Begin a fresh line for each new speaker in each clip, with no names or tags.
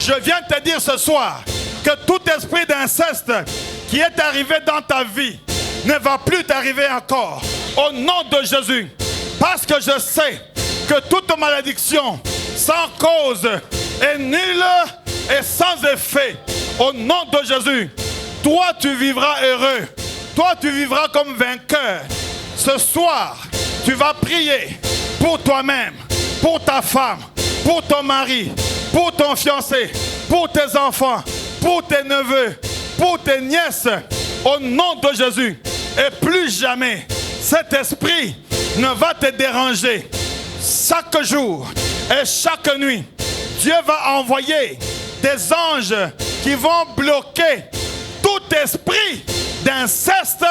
Je viens te dire ce soir que tout esprit d'inceste qui est arrivé dans ta vie ne va plus t'arriver encore. Au nom de Jésus. Parce que je sais que toute malédiction sans cause est nulle et sans effet. Au nom de Jésus. Toi tu vivras heureux. Toi tu vivras comme vainqueur. Ce soir, tu vas prier pour toi-même, pour ta femme, pour ton mari, pour ton fiancé, pour tes enfants, pour tes neveux, pour tes nièces, au nom de Jésus. Et plus jamais, cet esprit ne va te déranger. Chaque jour et chaque nuit, Dieu va envoyer des anges qui vont bloquer tout esprit d'inceste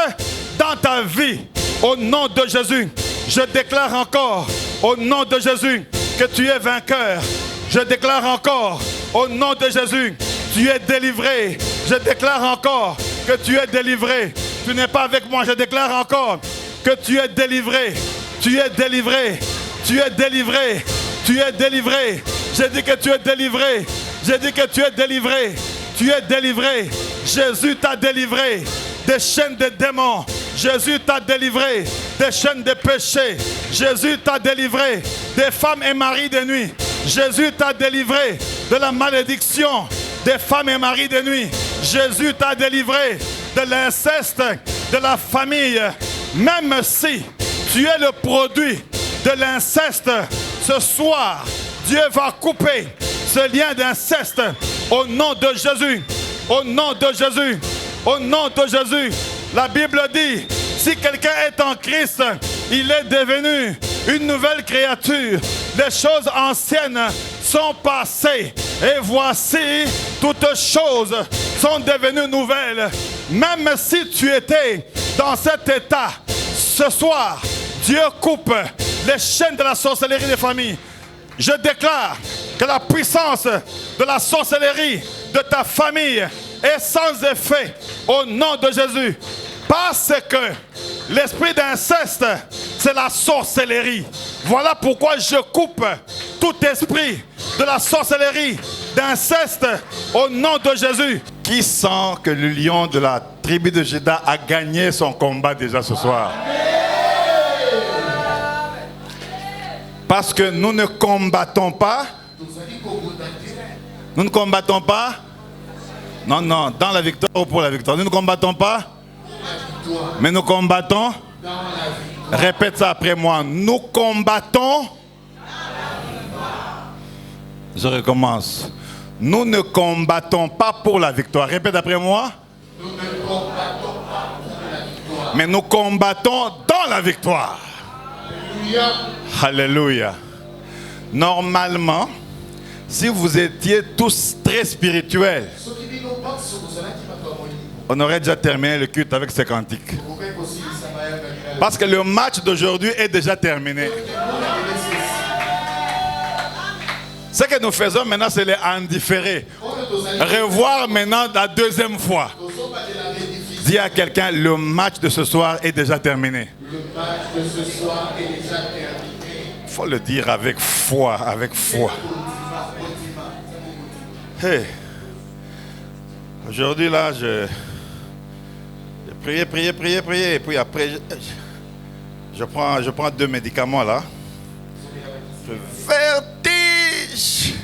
dans ta vie. Au nom de Jésus, je déclare encore, au nom de Jésus, que tu es vainqueur. Je déclare encore, au nom de Jésus, tu es délivré. Je déclare encore que tu es délivré. Tu n'es pas avec moi, je déclare encore que tu es délivré. Tu es délivré. Tu es délivré. Tu es délivré. J'ai dit que tu es délivré. J'ai dit que tu es délivré. Tu es délivré. Jésus t'a délivré des chaînes de démons. Jésus t'a délivré des chaînes de péché. Jésus t'a délivré des femmes et maris de nuit. Jésus t'a délivré de la malédiction des femmes et maris de nuit. Jésus t'a délivré de l'inceste de la famille. Même si tu es le produit de l'inceste, ce soir, Dieu va couper ce lien d'inceste au nom de Jésus. Au nom de Jésus. Au nom de Jésus. La Bible dit, si quelqu'un est en Christ, il est devenu une nouvelle créature. Les choses anciennes sont passées et voici, toutes choses sont devenues nouvelles. Même si tu étais dans cet état, ce soir, Dieu coupe les chaînes de la sorcellerie des familles. Je déclare que la puissance de la sorcellerie de ta famille est sans effet au nom de Jésus. Parce que l'esprit d'inceste, c'est la sorcellerie. Voilà pourquoi je coupe tout esprit de la sorcellerie, d'inceste, au nom de Jésus. Qui sent que le lion de la tribu de Juda a gagné son combat déjà ce soir? Parce que nous ne combattons pas. Nous ne combattons pas. Non, non, dans la victoire ou pour la victoire. Nous ne combattons pas. Mais nous combattons. Répète ça après moi. Nous combattons. Je recommence. Nous ne combattons pas pour la victoire. Répète après moi. Nous ne combattons pas pour la victoire. Mais nous combattons dans la victoire. Alléluia. Alléluia. Normalement, si vous étiez tous très spirituels, on aurait déjà terminé le culte avec ces cantiques. Parce que le match d'aujourd'hui est déjà terminé. Ce que nous faisons maintenant, c'est les indifférés. Revoir maintenant la deuxième fois. Dis à quelqu'un, le match de ce soir est déjà terminé. Le match de ce soir est déjà terminé. Il faut le dire avec foi, avec foi. Hey. Aujourd'hui là, je priais. Et puis après, je prends 2 médicaments là. Vertige.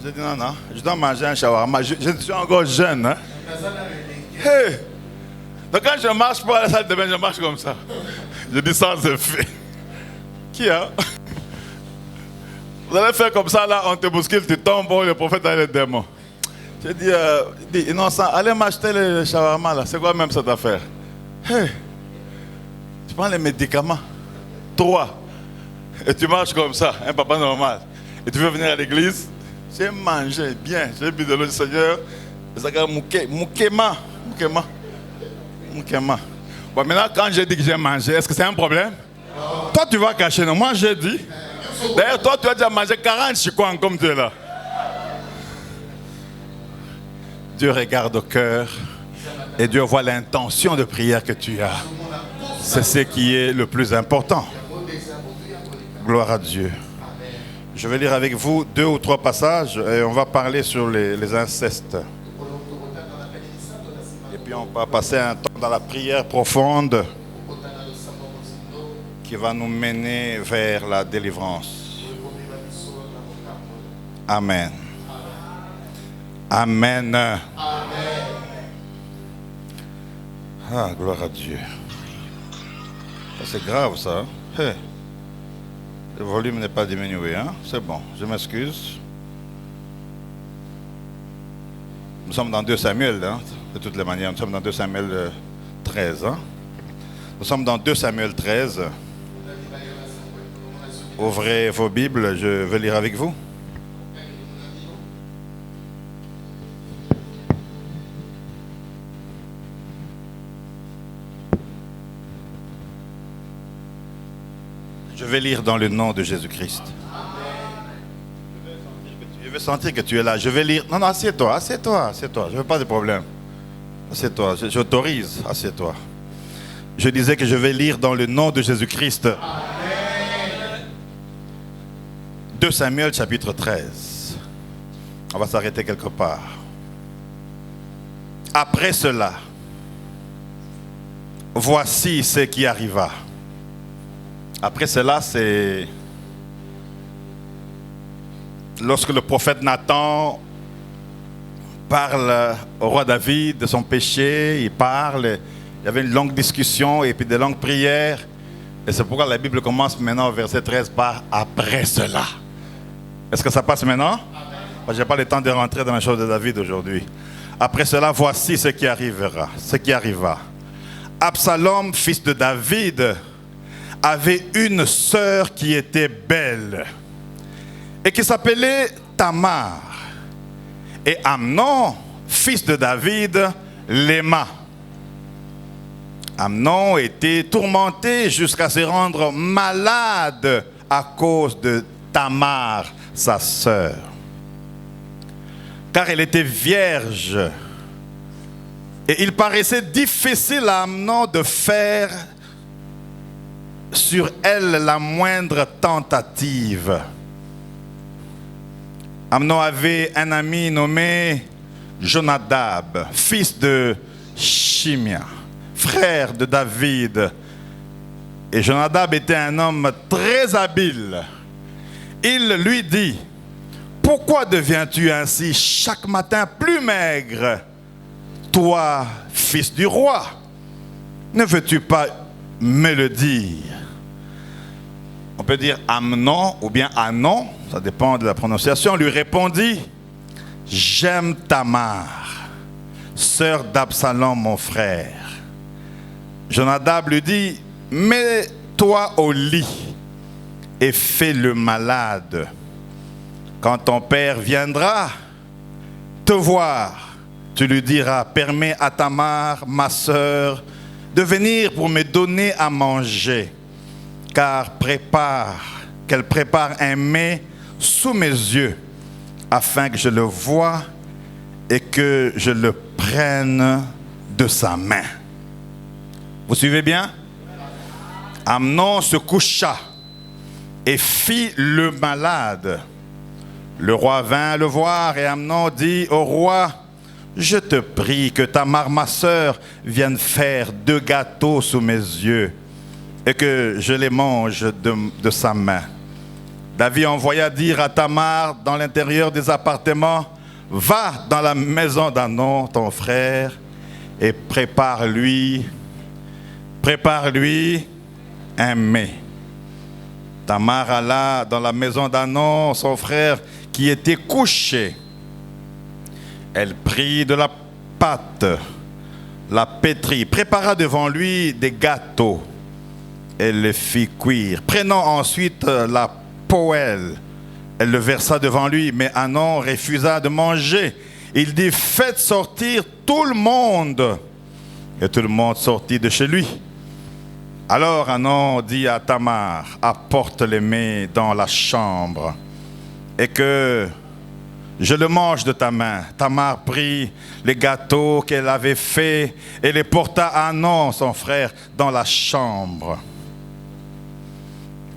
Je dis non, je dois manger un shawarma. Je suis encore jeune. Hein? Hey. Donc quand je marche pour la salle de bain, je marche comme ça. Je dis sans effet. Qui a? Vous allez faire comme ça là, on te bouscule, tu tombes, oh, le prophète a les démons. Je dis, innocent, allez m'acheter le shawarma là, c'est quoi même cette affaire? Hey. Tu prends les médicaments, 3, et tu marches comme ça, un papa normal. Et tu veux venir à l'église? J'ai mangé bien, j'ai bu de l'eau du Seigneur. Moukema. Bon, maintenant, quand j'ai dit que j'ai mangé, est-ce que c'est un problème? Non. Toi, tu vas cacher, non? Moi, j'ai dit. D'ailleurs, toi, tu as déjà mangé 40 chikwans comme tu es là. Dieu regarde au cœur et Dieu voit l'intention de prière que tu as. C'est ce qui est le plus important. Gloire à Dieu. Je vais lire avec vous 2 ou 3 passages et on va parler sur les incestes. Et puis on va passer un temps dans la prière profonde qui va nous mener vers la délivrance. Amen. Amen. Amen. Ah, gloire à Dieu. C'est grave ça. Hein? Hey. Le volume n'est pas diminué, hein? C'est bon, je m'excuse. Nous sommes dans 2 Samuel, hein? De toutes les manières, nous sommes dans 2 Samuel 13. Hein? Nous sommes dans 2 Samuel 13. Ouvrez vos Bibles, je vais lire avec vous. Je vais lire dans le nom de Jésus-Christ. Je vais sentir que tu es là. Je vais lire. Non, non, assieds-toi, assieds-toi, assieds-toi. Je ne veux pas de problème. Assieds-toi, j'autorise, assieds-toi. Je disais que je vais lire dans le nom de Jésus-Christ. 2 Samuel chapitre 13. On va s'arrêter quelque part. Après cela, voici ce qui arriva. Après cela, c'est lorsque le prophète Nathan parle au roi David de son péché, il parle, il y avait une longue discussion et puis des longues prières. Et c'est pourquoi la Bible commence maintenant au verset 13 par « après cela ». Est-ce que ça passe maintenant? Je n'ai pas le temps de rentrer dans la chose de David aujourd'hui. Après cela, voici ce qui arrivera, ce qui arriva. Absalom, fils de David, avait une sœur qui était belle et qui s'appelait Tamar. Et Amnon, fils de David, l'aima. Amnon était tourmenté jusqu'à se rendre malade à cause de Tamar, sa sœur. Car elle était vierge. Et il paraissait difficile à Amnon de faire sur elle la moindre tentative. Amnon avait un ami nommé Jonadab, fils de Shimea, frère de David. Et Jonadab était un homme très habile. Il lui dit: pourquoi deviens-tu ainsi chaque matin plus maigre, toi, fils du roi? Ne veux-tu pas me le dire? On peut dire Amnon ou bien Anon, ça dépend de la prononciation, lui répondit: j'aime Tamar, sœur d'Absalom, mon frère. Jonadab lui dit: mets-toi au lit et fais le malade. Quand ton père viendra te voir, tu lui diras: permets à Tamar, ma sœur, de venir pour me donner à manger, car qu'elle prépare un mets sous mes yeux, afin que je le voie et que je le prenne de sa main. Vous suivez bien? Amnon se coucha et fit le malade. Le roi vint le voir et Amnon dit au roi: je te prie que Tamar, ma sœur, vienne faire 2 gâteaux sous mes yeux et que je les mange de sa main. David envoya dire à Tamar dans l'intérieur des appartements: va dans la maison d'Amnon, ton frère, et prépare-lui un mets. Tamar alla dans la maison d'Amnon, son frère, qui était couché. Elle prit de la pâte, la pétrit, prépara devant lui des gâteaux. Elle les fit cuire. Prenant ensuite la poêle, elle le versa devant lui, mais Amnon refusa de manger. Il dit: faites sortir tout le monde. Et tout le monde sortit de chez lui. Alors Amnon dit à Tamar: apporte les mets dans la chambre et que je le mange de ta main. Tamar prit les gâteaux qu'elle avait faits et les porta à Amnon, son frère, dans la chambre.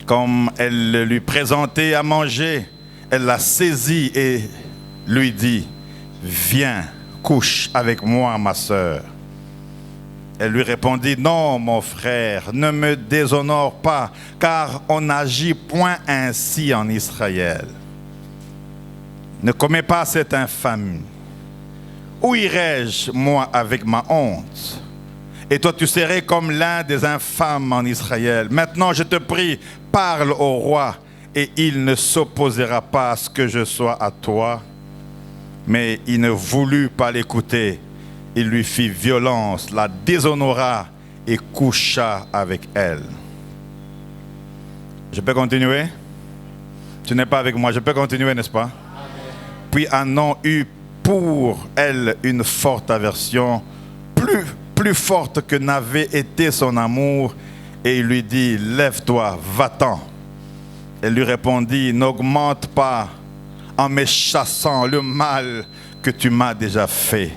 Comme elle le lui présentait à manger, elle l'a saisi et lui dit, « Viens, couche avec moi, ma sœur. » Elle lui répondit, « Non, mon frère, ne me déshonore pas, car on n'agit point ainsi en Israël. Ne commets pas cette infamie. Où irai-je, moi, avec ma honte? Et toi, tu serais comme l'un des infâmes en Israël. Maintenant, je te prie, parle au roi, et il ne s'opposera pas à ce que je sois à toi. » Mais il ne voulut pas l'écouter. Il lui fit violence, la déshonora et coucha avec elle. Je peux continuer? Tu n'es pas avec moi, je peux continuer, n'est-ce pas? Puis Amnon eut pour elle une forte aversion, plus forte que n'avait été son amour, et il lui dit, « Lève-toi, va-t'en. » Elle lui répondit, « N'augmente pas en me chassant le mal que tu m'as déjà fait. »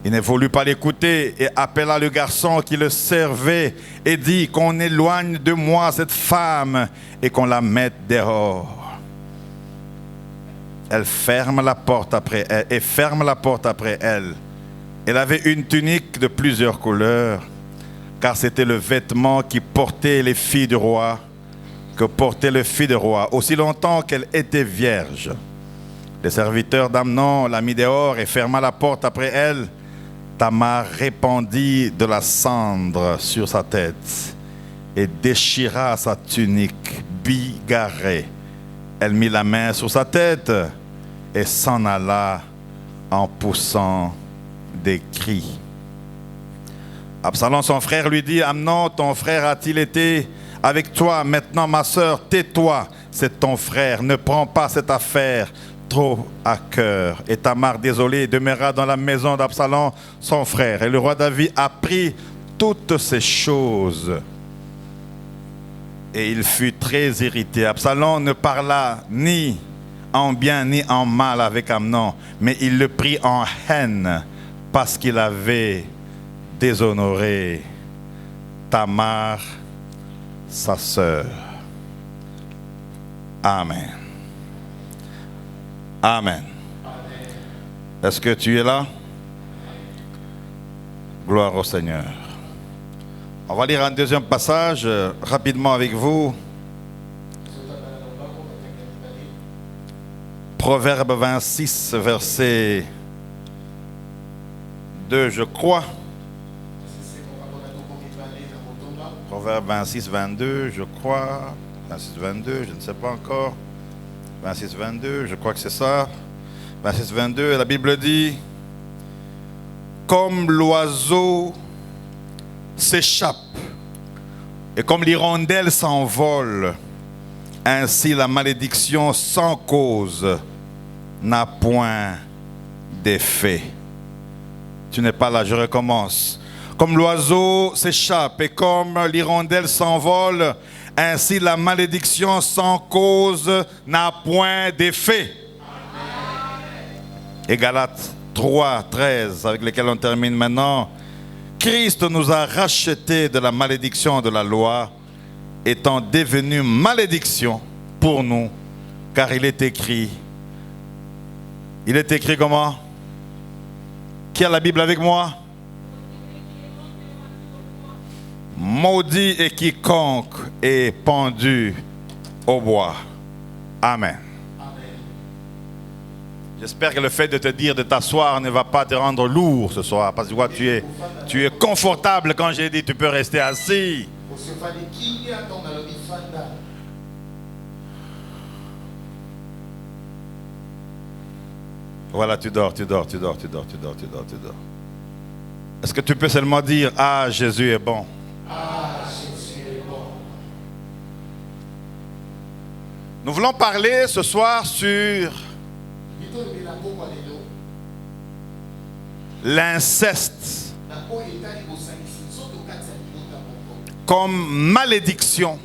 Il ne voulut pas l'écouter et appela le garçon qui le servait et dit, « Qu'on éloigne de moi cette femme et qu'on la mette dehors. » Elle ferme la porte après elle et ferme la porte après elle. Elle avait une tunique de plusieurs couleurs, car c'était le vêtement qui portait les filles du roi, que portait le fils du roi, aussi longtemps qu'elle était vierge. Le serviteur d'Amnon la mit dehors et ferma la porte après elle. Tamar répandit de la cendre sur sa tête et déchira sa tunique bigarrée. Elle mit la main sur sa tête et s'en alla en poussant des cris. Absalom, son frère, lui dit, « Amnon, ton frère a-t-il été avec toi? Maintenant, ma sœur, tais-toi, c'est ton frère. Ne prends pas cette affaire trop à cœur. » Et Tamar, désolée, demeura dans la maison d'Absalom, son frère. Et le roi David apprit toutes ces choses. Et il fut très irrité. Absalom ne parla ni en bien ni en mal avec Amnon, mais il le prit en haine parce qu'il avait déshonoré Tamar, sa sœur. Amen. Amen. Est-ce que tu es là? Gloire au Seigneur. On va lire un deuxième passage rapidement avec vous. Proverbe 26, verset 2, je crois. Proverbe 26, 22, je crois. 26, 22, je ne sais pas encore. 26, 22, je crois que c'est ça. 26, 22, la Bible dit, « Comme l'oiseau s'échappe et comme l'hirondelle s'envole, ainsi la malédiction sans cause n'a point d'effet. » Tu n'es pas là, je recommence. Comme l'oiseau s'échappe et comme l'hirondelle s'envole, ainsi la malédiction sans cause n'a point d'effet. Et Galates 3, 13, avec lesquels on termine maintenant. Christ nous a rachetés de la malédiction de la loi, étant devenu malédiction pour nous, car il est écrit. Il est écrit comment? Qui a la Bible avec moi? Maudit est quiconque est pendu au bois. Amen. J'espère que le fait de te dire de t'asseoir ne va pas te rendre lourd ce soir. Parce que tu vois, tu es confortable quand j'ai dit tu peux rester assis. Voilà, tu dors. Est-ce que tu peux seulement dire, ah, Jésus est bon? Ah, Jésus est bon. Nous voulons parler ce soir sur l'inceste comme malédiction.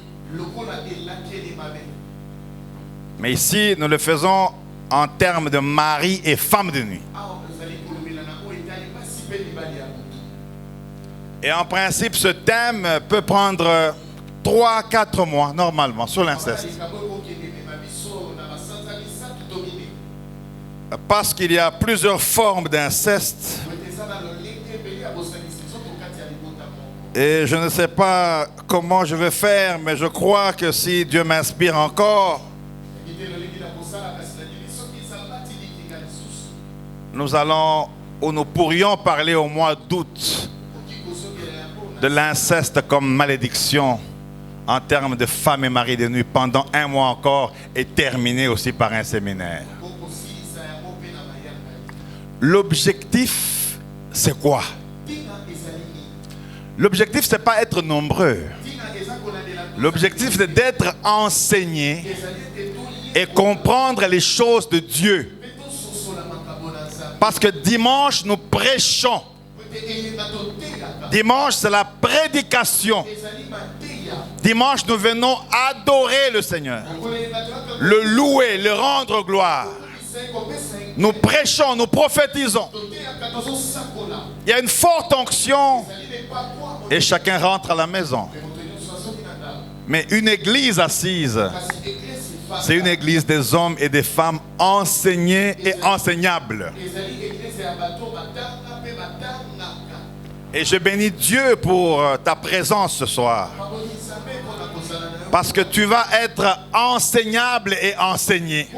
Mais ici, nous le faisons en termes de mari et femme de nuit. Et en principe, ce thème peut prendre 3-4 mois, normalement, sur l'inceste. Parce qu'il y a plusieurs formes d'inceste. Et je ne sais pas comment je vais faire, mais je crois que si Dieu m'inspire encore, nous allons, ou nous pourrions parler au mois d'août de l'inceste comme malédiction en termes de femme et mari de nuit pendant 1 mois encore et terminé aussi par un séminaire. L'objectif, c'est quoi? L'objectif, c'est pas être nombreux. L'objectif, c'est d'être enseigné et comprendre les choses de Dieu. Parce que dimanche, nous prêchons. Dimanche, c'est la prédication. Dimanche, nous venons adorer le Seigneur, le louer, le rendre gloire. Nous prêchons, nous prophétisons. Il y a une forte onction et chacun rentre à la maison. Mais une église assise, c'est une église des hommes et des femmes enseignés et enseignables. Et je bénis Dieu pour ta présence ce soir. Parce que tu vas être enseignable et enseigné.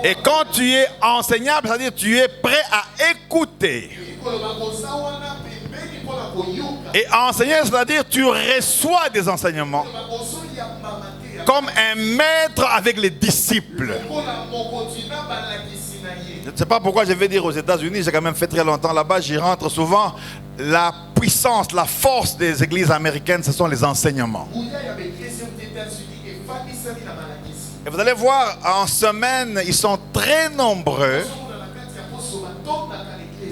Et quand tu es enseignable, c'est-à-dire que tu es prêt à écouter. Et enseigner, c'est-à-dire que tu reçois des enseignements. Comme un maître avec les disciples. Je ne sais pas pourquoi je vais dire aux États-Unis, j'ai quand même fait très longtemps là-bas, j'y rentre souvent. La puissance, la force des églises américaines, ce sont les enseignements. Et vous allez voir, en semaine, ils sont très nombreux.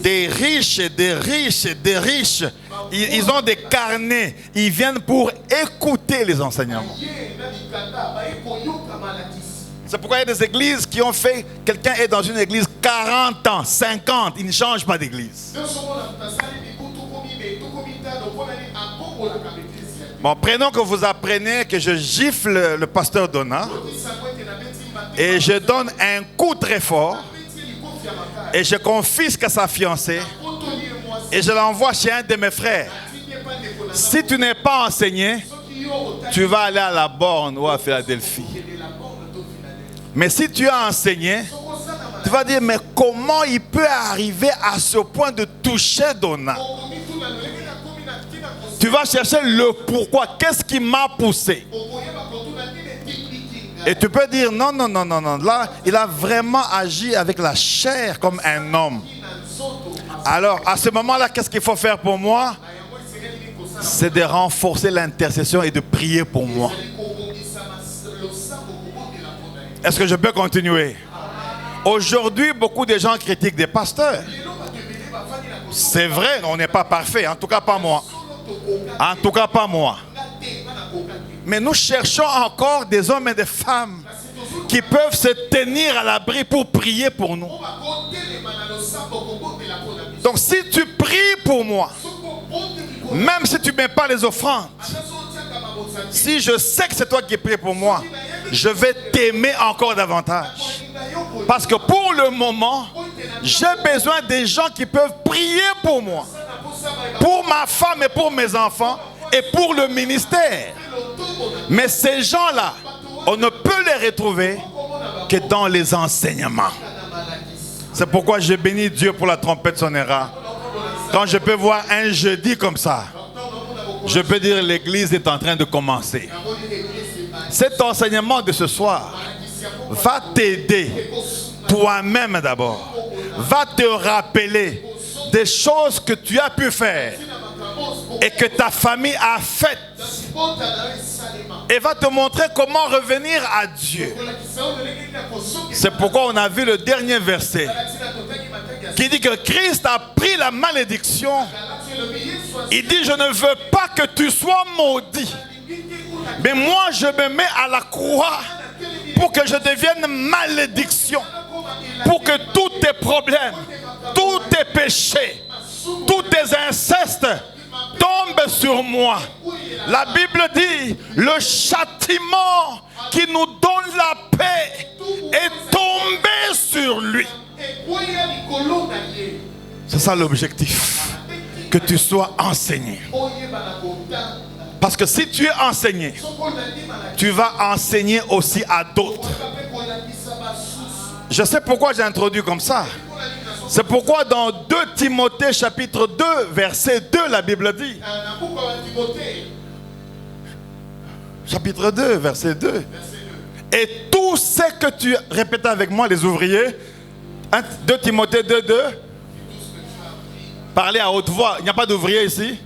Des riches et des riches et des riches. Ils ont des carnets. Ils viennent pour écouter les enseignements. C'est pourquoi il y a des églises qui ont fait... Quelqu'un est dans une église 40 ans, 50, il ne change pas d'église. Bon, prenons que vous apprenez que je gifle le pasteur Donna et je donne un coup très fort et je confisque sa fiancée et je l'envoie chez un de mes frères. Si tu n'es pas enseigné, tu vas aller à la borne ou à Philadelphie. Mais si tu as enseigné, tu vas dire, mais comment il peut arriver à ce point de toucher Donna? Tu vas chercher le pourquoi. Qu'est-ce qui m'a poussé? Et tu peux dire, non, non, non, non, non. Là, il a vraiment agi avec la chair comme un homme. Alors, à ce moment-là, qu'est-ce qu'il faut faire pour moi? C'est de renforcer l'intercession et de prier pour moi. Est-ce que je peux continuer? Aujourd'hui, beaucoup de gens critiquent des pasteurs. C'est vrai, on n'est pas parfait, en tout cas pas moi. En tout cas pas moi. Mais nous cherchons encore des hommes et des femmes qui peuvent se tenir à l'abri pour prier pour nous. Donc si tu pries pour moi, même si tu ne mets pas les offrandes, si je sais que c'est toi qui pries pour moi, je vais t'aimer encore davantage. Parce que pour le moment, j'ai besoin des gens qui peuvent prier pour moi, pour ma femme et pour mes enfants et pour le ministère. Mais ces gens-là, on ne peut les retrouver que dans les enseignements. C'est pourquoi je bénis Dieu pour la trompette sonnera. Quand je peux voir un jeudi comme ça, je peux dire l'église est en train de commencer. Cet enseignement de ce soir va t'aider toi-même d'abord. Va te rappeler des choses que tu as pu faire et que ta famille a faites. Et va te montrer comment revenir à Dieu. C'est pourquoi on a vu le dernier verset qui dit que Christ a pris la malédiction. Il dit, je ne veux pas que tu sois maudit. Mais moi, je me mets à la croix pour que je devienne malédiction. Pour que tous tes problèmes, tous tes péchés, tous tes incestes, tombe sur moi. La Bible dit, le châtiment qui nous donne la paix est tombé sur lui. C'est ça l'objectif. Que tu sois enseigné. Parce que si tu es enseigné, tu vas enseigner aussi à d'autres. Je sais pourquoi j'ai introduit comme ça. C'est pourquoi dans 2 Timothée chapitre 2 verset 2 la Bible dit. Chapitre 2 verset 2. Et tout ce que tu répètes avec moi les ouvriers. 2 Timothée 2 2. Parlez à haute voix. Il n'y a pas d'ouvriers ici.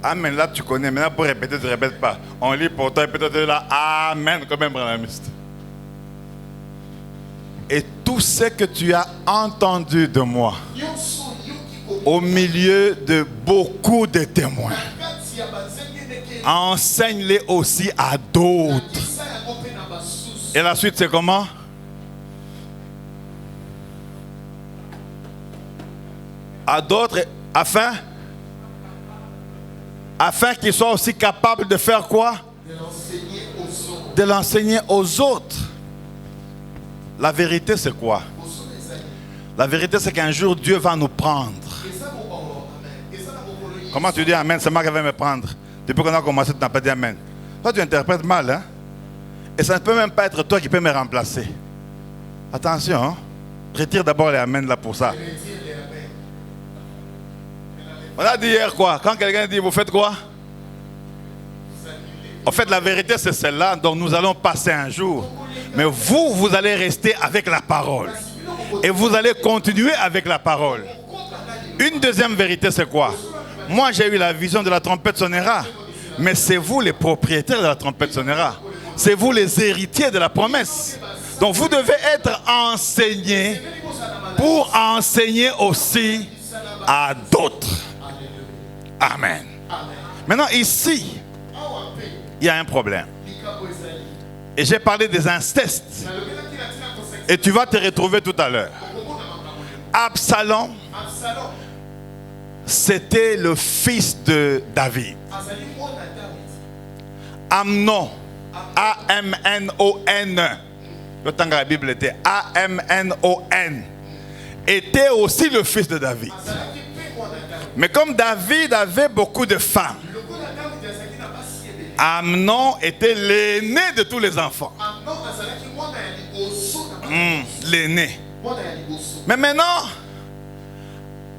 Amen, là tu connais. Maintenant pour répéter, tu ne répètes pas. On lit pour toi et peut-être là. Amen, comme un branlamiste. Et tout ce que tu as entendu de moi, au milieu de beaucoup de témoins, enseigne-les aussi à d'autres. Et la suite, c'est comment? À d'autres, afin qu'ils soient aussi capables de faire quoi? De l'enseigner aux autres. La vérité, c'est quoi? La vérité, c'est qu'un jour, Dieu va nous prendre. Comment tu dis Amen? C'est moi qui vais me prendre. Depuis qu'on a commencé, tu n'as pas dit Amen. Toi, tu interprètes mal, hein? Et ça ne peut même pas être toi qui peux me remplacer. Attention, hein? Retire d'abord les Amen là pour ça. On a dit hier quoi? Quand quelqu'un dit, vous faites quoi? En fait, la vérité, c'est celle-là dont nous allons passer un jour. Mais vous allez rester avec la parole. Et vous allez continuer avec la parole. Une deuxième vérité, c'est quoi? Moi, j'ai eu la vision de la trompette sonnera. Mais c'est vous les propriétaires de la trompette sonnera. C'est vous les héritiers de la promesse. Donc, vous devez être enseignés pour enseigner aussi à d'autres. Amen. Maintenant, ici, il y a un problème. Et j'ai parlé des incestes. Et tu vas te retrouver tout à l'heure. Absalom, c'était le fils de David. Amnon, A-M-N-O-N. Le temps que la Bible était A-M-N-O-N. Était aussi le fils de David. Mais comme David avait beaucoup de femmes, Amnon était l'aîné de tous les enfants. L'aîné. Mais maintenant,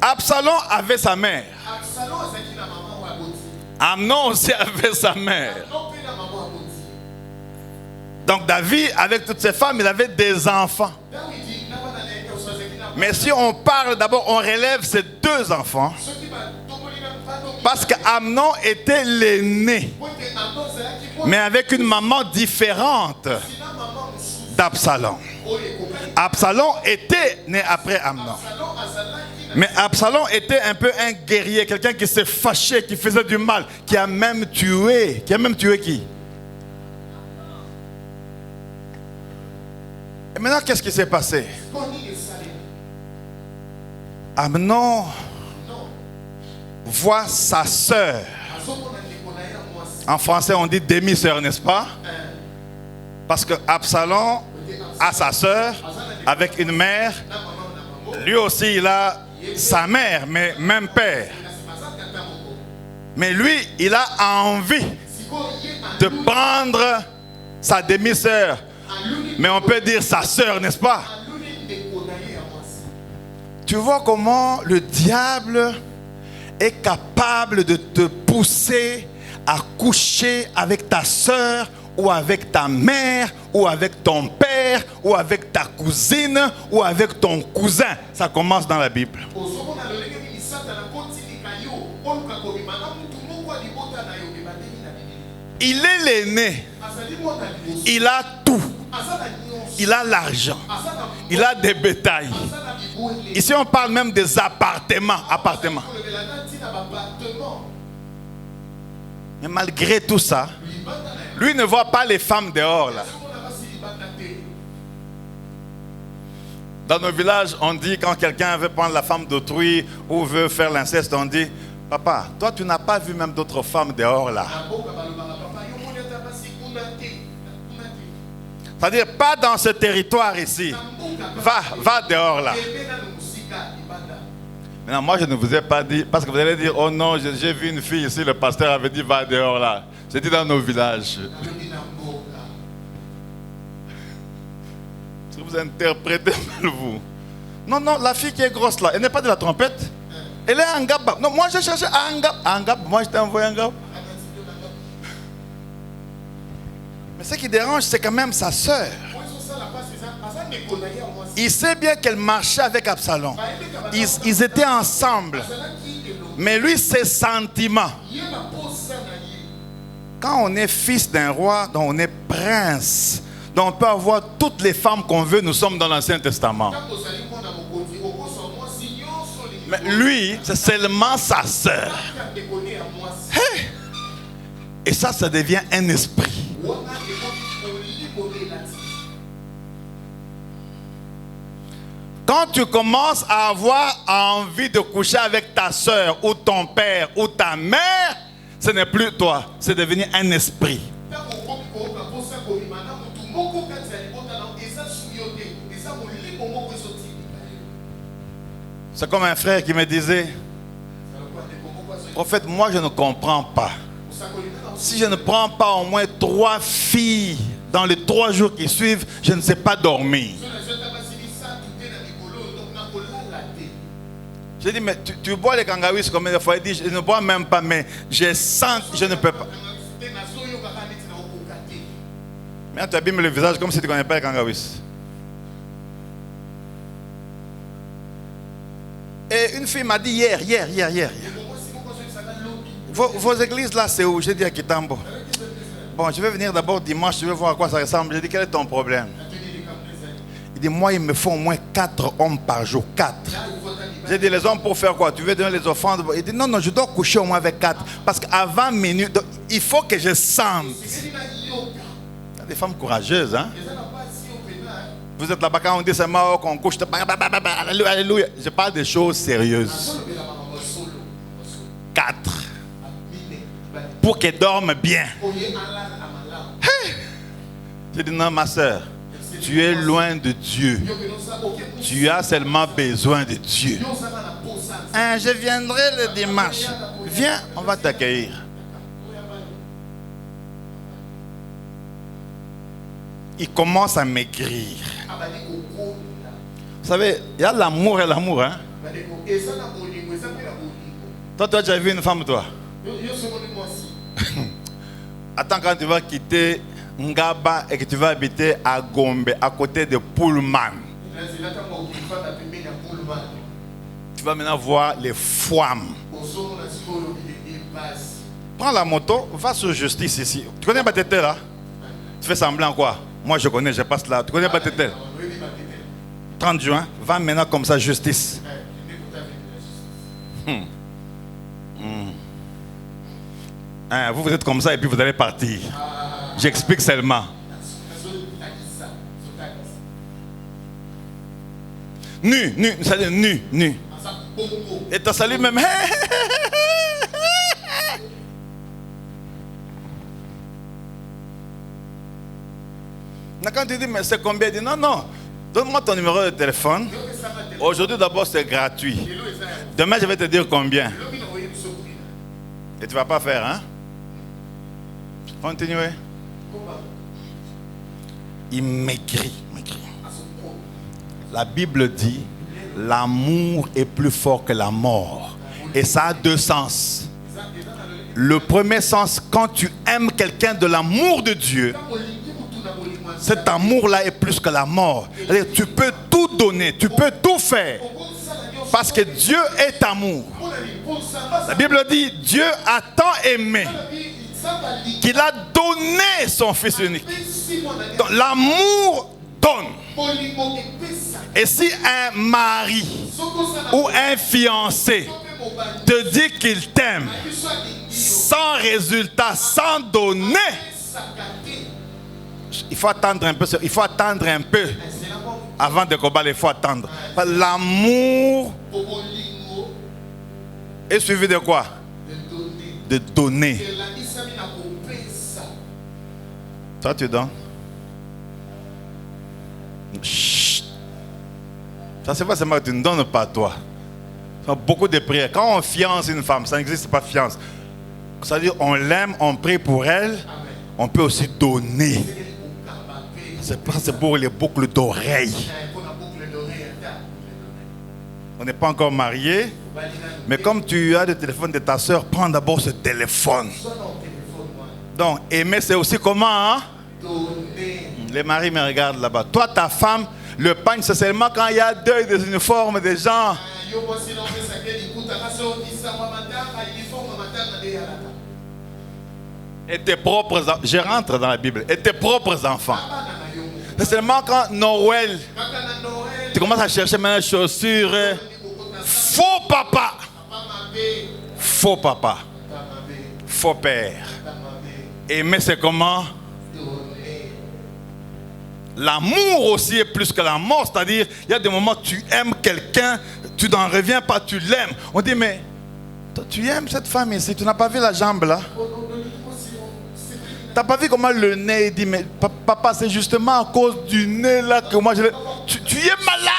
Absalom avait sa mère. Amnon aussi avait sa mère. Donc David, avec toutes ses femmes, il avait des enfants. Mais si on parle d'abord, on relève ces 2 enfants. Parce qu'Amnon était l'aîné. Mais avec une maman différente d'Absalom. Absalom était né après Amnon. Mais Absalom était un peu un guerrier, quelqu'un qui s'est fâché, qui faisait du mal, qui a même tué. Qui a même tué qui? Et maintenant, qu'est-ce qui s'est passé? Amnon voit sa sœur. En français, on dit demi-sœur, n'est-ce pas? Parce que Absalom a sa sœur avec une mère. Lui aussi, il a sa mère, mais même père. Mais lui, il a envie de prendre sa demi-sœur. Mais on peut dire sa sœur, n'est-ce pas? Tu vois comment le diable est capable de te pousser à coucher avec ta sœur ou avec ta mère ou avec ton père ou avec ta cousine ou avec ton cousin. Ça commence dans la Bible. Il est l'aîné. Il a tout. Il a l'argent. Il a des bétails. Ici, on parle même des appartements. Mais malgré tout ça, lui ne voit pas les femmes dehors là. Dans nos villages, on dit quand quelqu'un veut prendre la femme d'autrui ou veut faire l'inceste, on dit papa, toi tu n'as pas vu même d'autres femmes dehors là. C'est-à-dire pas dans ce territoire ici. Va dehors là. Maintenant, moi je ne vous ai pas dit, parce que vous allez dire oh non, j'ai vu une fille ici, le pasteur avait dit va dehors là. J'ai dit dans nos villages. Vous interprétez mal vous. Non, la fille qui est grosse là, elle n'est pas de la trompette. Elle est en Gab. Non, moi j'ai cherché en Gab. En Gab, moi je t'ai envoyé en Gab. Mais ce qui dérange, c'est quand même sa sœur. Il sait bien qu'elle marchait avec Absalom. Ils étaient ensemble. Mais lui, ses sentiments. Quand on est fils d'un roi, donc on est prince. Donc on peut avoir toutes les femmes qu'on veut, nous sommes dans l'Ancien Testament. Mais lui, c'est seulement sa sœur. Hey! Et ça devient un esprit. Quand tu commences à avoir envie de coucher avec ta sœur ou ton père ou ta mère, ce n'est plus toi, c'est devenu un esprit. C'est comme un frère qui me disait, prophète, moi je ne comprends pas. Si je ne prends pas au moins 3 filles dans les 3 jours qui suivent, je ne sais pas dormir. J'ai dit, mais tu bois les kangawis combien de fois? Il dit, je ne bois même pas, mais je sens que je ne peux pas. Mais tu abîmes le visage comme si tu ne connais pas les kangawis. Et une fille m'a dit hier. Vos églises là, c'est où? J'ai dit à Kitambo. Bon, je vais venir d'abord dimanche, je vais voir à quoi ça ressemble. J'ai dit, quel est ton problème? Il dit, moi, il me faut au moins 4 hommes par jour. 4. J'ai dit, les hommes pour faire quoi? Tu veux donner les offrandes? Il dit, non, je dois coucher au moins avec 4. Parce qu'avant minuit, il faut que je sente. Il y a des femmes courageuses, hein? Vous êtes là-bas quand on dit c'est mort, qu'on couche. Alléluia. Je parle des choses sérieuses. 4. Pour qu'elles dorment bien. Hey. J'ai dit non, ma soeur, tu es loin de Dieu. Tu as seulement besoin de Dieu. Hein, je viendrai le dimanche. Viens, on va t'accueillir. Il commence à maigrir. Vous savez, il y a l'amour et l'amour, hein? Toi, tu as déjà vu une femme, toi? Attends, quand tu vas quitter Ngaba et que tu vas habiter à Gombe, à côté de Pullman, tu vas maintenant voir les femmes. Prends la moto, va sur Justice ici. Tu connais Batété là? Tu fais semblant quoi? Moi je connais, je passe là. Tu connais Batété? 30 juin, va maintenant comme ça, Justice. Hein, vous êtes comme ça et puis vous allez partir. J'explique seulement. Nu. Et tu salues même. Quand tu dis, mais c'est combien? Il dit, non. Donne-moi ton numéro de téléphone. Aujourd'hui, d'abord, c'est gratuit. Demain, je vais te dire combien. Et tu ne vas pas faire, hein? Continuez. Il maigrit. La Bible dit, l'amour est plus fort que la mort. Et ça a 2 sens. Le premier sens, quand tu aimes quelqu'un de l'amour de Dieu, cet amour-là est plus que la mort. C'est-à-dire, tu peux tout donner, tu peux tout faire. Parce que Dieu est amour. La Bible dit, Dieu a tant aimé qu'il a donné son Fils unique. Donc, l'amour donne. Et si un mari ou un fiancé te dit qu'il t'aime sans résultat, sans donner, il faut attendre un peu. Il faut attendre un peu avant de combattre. Il faut attendre. L'amour est suivi de quoi? De donner. Toi, tu donnes. Chut. Ça, c'est pas seulement que tu ne donnes pas toi. Beaucoup de prières. Quand on fiance une femme, ça n'existe pas fiance. C'est-à-dire, on l'aime, on prie pour elle. On peut aussi donner. C'est pour les boucles d'oreilles. On n'est pas encore mariés. Mais comme tu as le téléphone de ta soeur, prends d'abord ce téléphone. Donc, aimer, c'est aussi comment, hein? Les maris me regardent là-bas. Toi, ta femme, le pagne, c'est seulement quand il y a deuil des uniformes des gens. Et tes propres enfants. Je rentre dans la Bible. Et tes propres enfants. C'est seulement quand Noël, tu commences à chercher maintenant des chaussures. Faux papa. Faux papa. Faux père. Aimer, c'est comment? L'amour aussi est plus que la mort. C'est-à-dire, il y a des moments où tu aimes quelqu'un, tu n'en reviens pas, tu l'aimes. On dit, mais toi, tu aimes cette femme ici, tu n'as pas vu la jambe là? Tu n'as pas vu comment le nez dit, mais papa, c'est justement à cause du nez là que moi je l'ai. Tu es malade!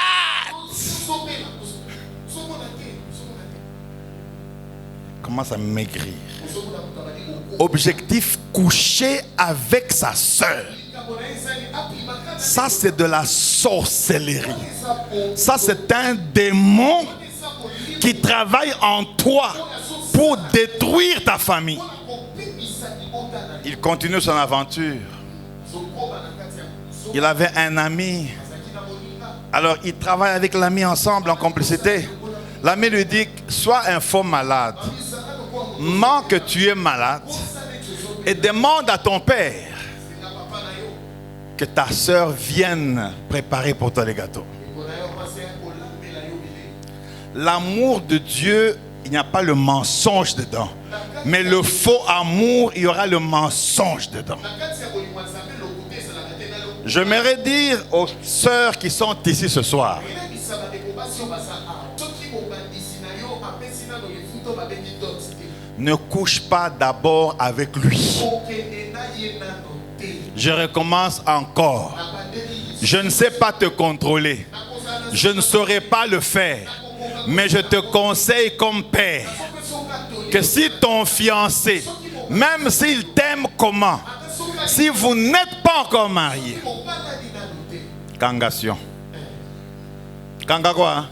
Commence à maigrir. Objectif, coucher avec sa sœur. Ça, c'est de la sorcellerie. Ça, c'est un démon qui travaille en toi pour détruire ta famille. Il continue son aventure. Il avait un ami. Alors, il travaille avec l'ami ensemble en complicité. L'ami lui dit, sois un faux malade. Mens que tu es malade. Et demande à ton père que ta soeur vienne préparer pour toi les gâteaux. L'amour de Dieu, il n'y a pas le mensonge dedans. Mais le faux amour, il y aura le mensonge dedans. J'aimerais dire aux sœurs qui sont ici ce soir, ne couche pas d'abord avec lui. Je recommence encore. Je ne sais pas te contrôler. Je ne saurais pas le faire. Mais je te conseille comme père que si ton fiancé, même s'il t'aime comment, si vous n'êtes pas encore marié, Kangation. Kanga quoi? Hein?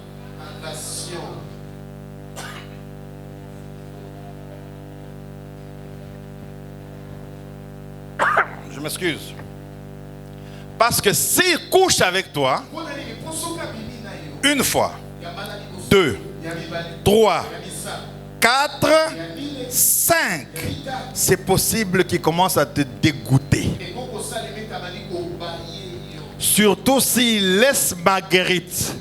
Je m'excuse. Parce que s'il couche avec toi, une fois, 2, 3, 4, 5, c'est possible qu'il commence à te dégoûter. Surtout s'il laisse Marguerite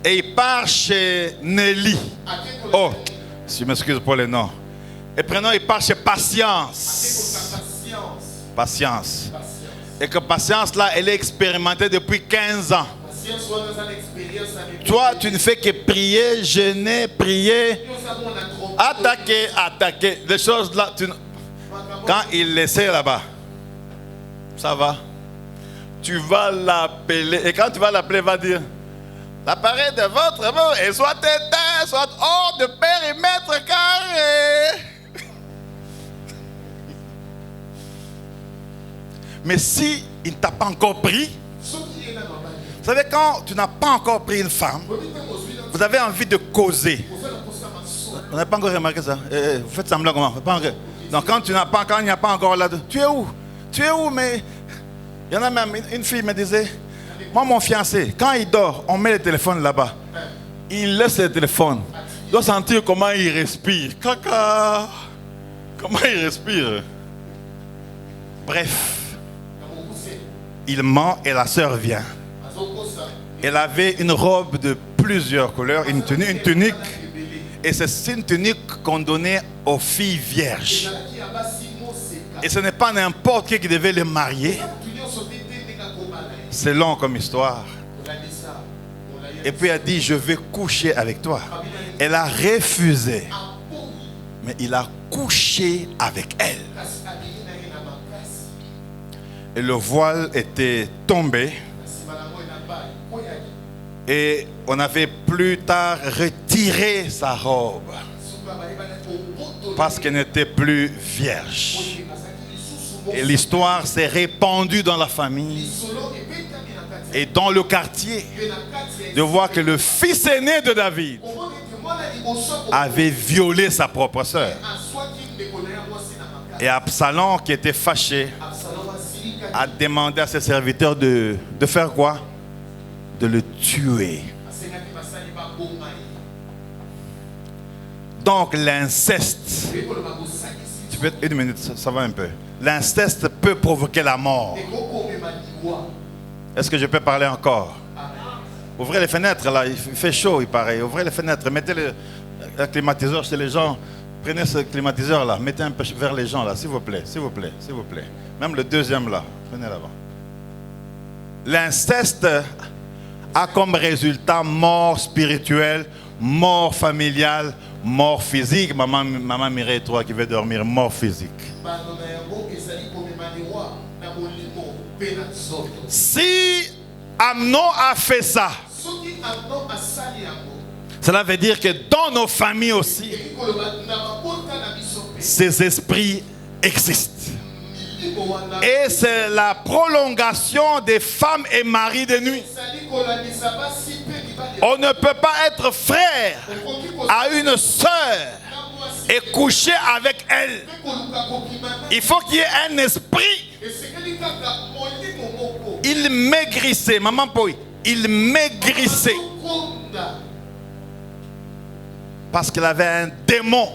et il part chez Nelly. Oh, je m'excuse pour les noms. Et prenons, il part chez Patience. Patience. Et que Patience là, elle est expérimentée depuis 15 ans. Toi, tu ne fais que prier, jeûner, prier, attaquer. Des choses là. Quand il laissait là-bas, ça va. Tu vas l'appeler. Et quand tu vas l'appeler, il va dire, l'appareil de votre amour est soit éteint, soit hors de périmètre carré. Mais si il ne t'a pas encore pris, vous savez, quand tu n'as pas encore pris une femme, vous avez envie de causer. Vous n'avez pas encore remarqué ça? Vous faites semblant comment? Donc quand tu n'as pas, quand il n'y a pas encore là, tu es où? Tu es où? Mais il y en a même une fille me disait, moi mon fiancé, quand il dort, on met le téléphone là-bas. Il laisse le téléphone. Il doit sentir comment il respire. Caca. Comment il respire? Bref. Il ment et la sœur vient. Elle avait une robe de plusieurs couleurs, une tunique. Et c'est une tunique qu'on donnait aux filles vierges. Et ce n'est pas n'importe qui devait les marier. C'est long comme histoire. Et puis elle a dit, je vais coucher avec toi. Elle a refusé. Mais il a couché avec elle. Et le voile était tombé. Et on avait plus tard retiré sa robe. Parce qu'elle n'était plus vierge. Et l'histoire s'est répandue dans la famille. Et dans le quartier. De voir que le fils aîné de David avait violé sa propre sœur. Et Absalom, qui était fâché, a demandé à ses serviteurs de faire quoi? De le tuer. Donc l'inceste, tu peux, une minute, ça va un peu. L'inceste peut provoquer la mort. Est-ce que je peux parler encore? Ouvrez les fenêtres là, il fait chaud il paraît. Ouvrez les fenêtres, mettez le climatiseur chez les gens. Prenez ce climatiseur là, mettez un peu vers les gens là, s'il vous plaît, s'il vous plaît, s'il vous plaît. Même le deuxième là, prenez là-bas. L'inceste a comme résultat mort spirituelle, mort familiale, mort physique. Maman Mireille, toi qui veux dormir, mort physique. Si Amnon a fait ça, cela veut dire que dans nos familles aussi, ces esprits existent. Et c'est la prolongation des femmes et maris de nuit. On ne peut pas être frère à une sœur et coucher avec elle. Il faut qu'il y ait un esprit. Il maigrissait, maman Poi, il maigrissait. Parce qu'il avait un démon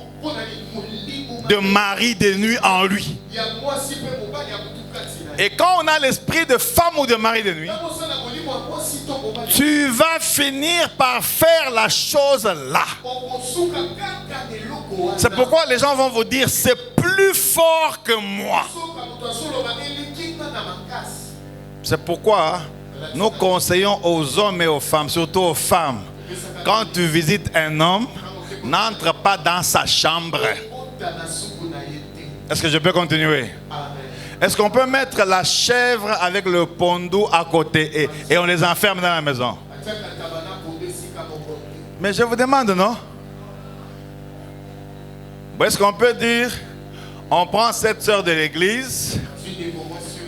de mari de nuit en lui. Et quand on a l'esprit de femme ou de mari de nuit, tu vas finir par faire la chose là. C'est pourquoi les gens vont vous dire, c'est plus fort que moi. C'est pourquoi nous conseillons aux hommes et aux femmes, surtout aux femmes, quand tu visites un homme, n'entre pas dans sa chambre. Est-ce que je peux continuer? Est-ce qu'on peut mettre la chèvre avec le pondou à côté et on les enferme dans la maison? Mais je vous demande, non? Est-ce qu'on peut dire, on prend cette sœur de l'église,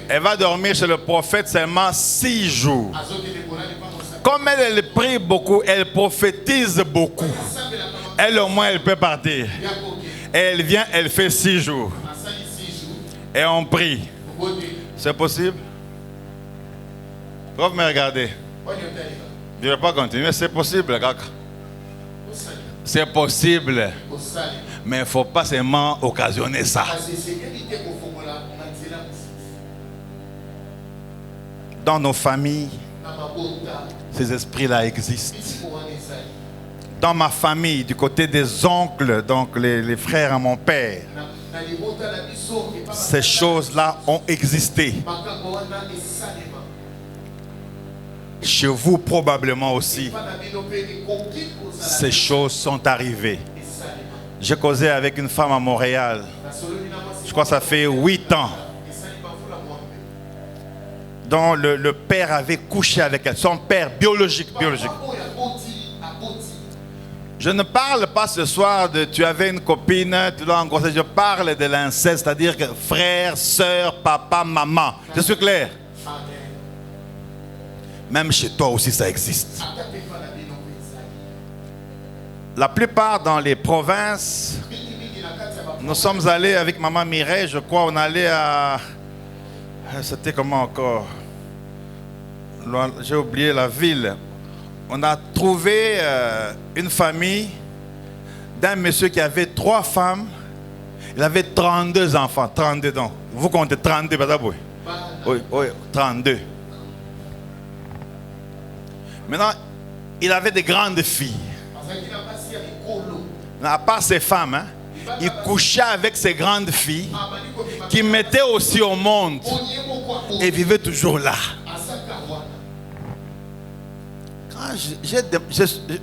elle va dormir chez le prophète seulement 6 jours. Comme elle prie beaucoup, elle prophétise beaucoup. Elle au moins elle peut partir. Et elle vient, elle fait 6 jours. Et on prie. C'est possible? Pourquoi vous me regardez? Je ne vais pas continuer. C'est possible, Kaka. C'est possible. Mais il ne faut pas seulement occasionner ça. Dans nos familles, ces esprits-là existent. Dans ma famille, du côté des oncles, donc les frères à mon père, ces choses-là ont existé. Chez vous, probablement aussi, ces choses sont arrivées. J'ai causé avec une femme à Montréal. Je crois que ça fait 8 ans. Dont le père avait couché avec elle. Son père biologique. Je ne parle pas ce soir de tu avais une copine, tu l'as rencontrée. Je parle de l'inceste, c'est-à-dire que frère, soeur, papa, maman. Je suis clair? Même chez toi aussi ça existe. La plupart dans les provinces, nous sommes allés avec maman Mireille, je crois, on allait à... C'était comment encore? J'ai oublié la ville. On a trouvé une famille d'un monsieur qui avait 3 femmes. Il avait 32 enfants. 32 donc. Vous comptez 32, oui, 32. Maintenant, il avait des grandes filles. À part ses femmes, hein, il couchait avec ses grandes filles qui mettaient aussi au monde et vivaient toujours là.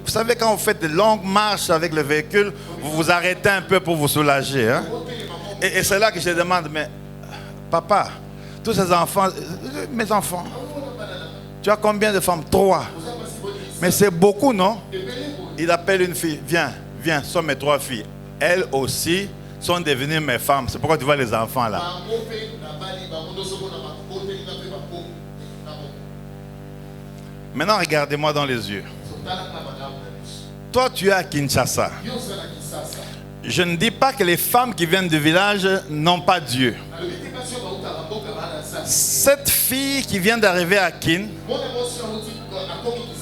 Vous savez, quand vous faites de longues marches avec le véhicule, vous vous arrêtez un peu pour vous soulager. Hein? Et c'est là que je demande, mais papa, tous ces enfants, mes enfants, tu as combien de femmes? 3. Mais c'est beaucoup, non? Il appelle une fille, viens, ce sont mes 3 filles. Elles aussi sont devenues mes femmes. C'est pourquoi tu vois les enfants là. Maintenant, regardez-moi dans les yeux. Toi, tu es à Kinshasa. Je ne dis pas que les femmes qui viennent du village n'ont pas Dieu. Cette fille qui vient d'arriver à Kin,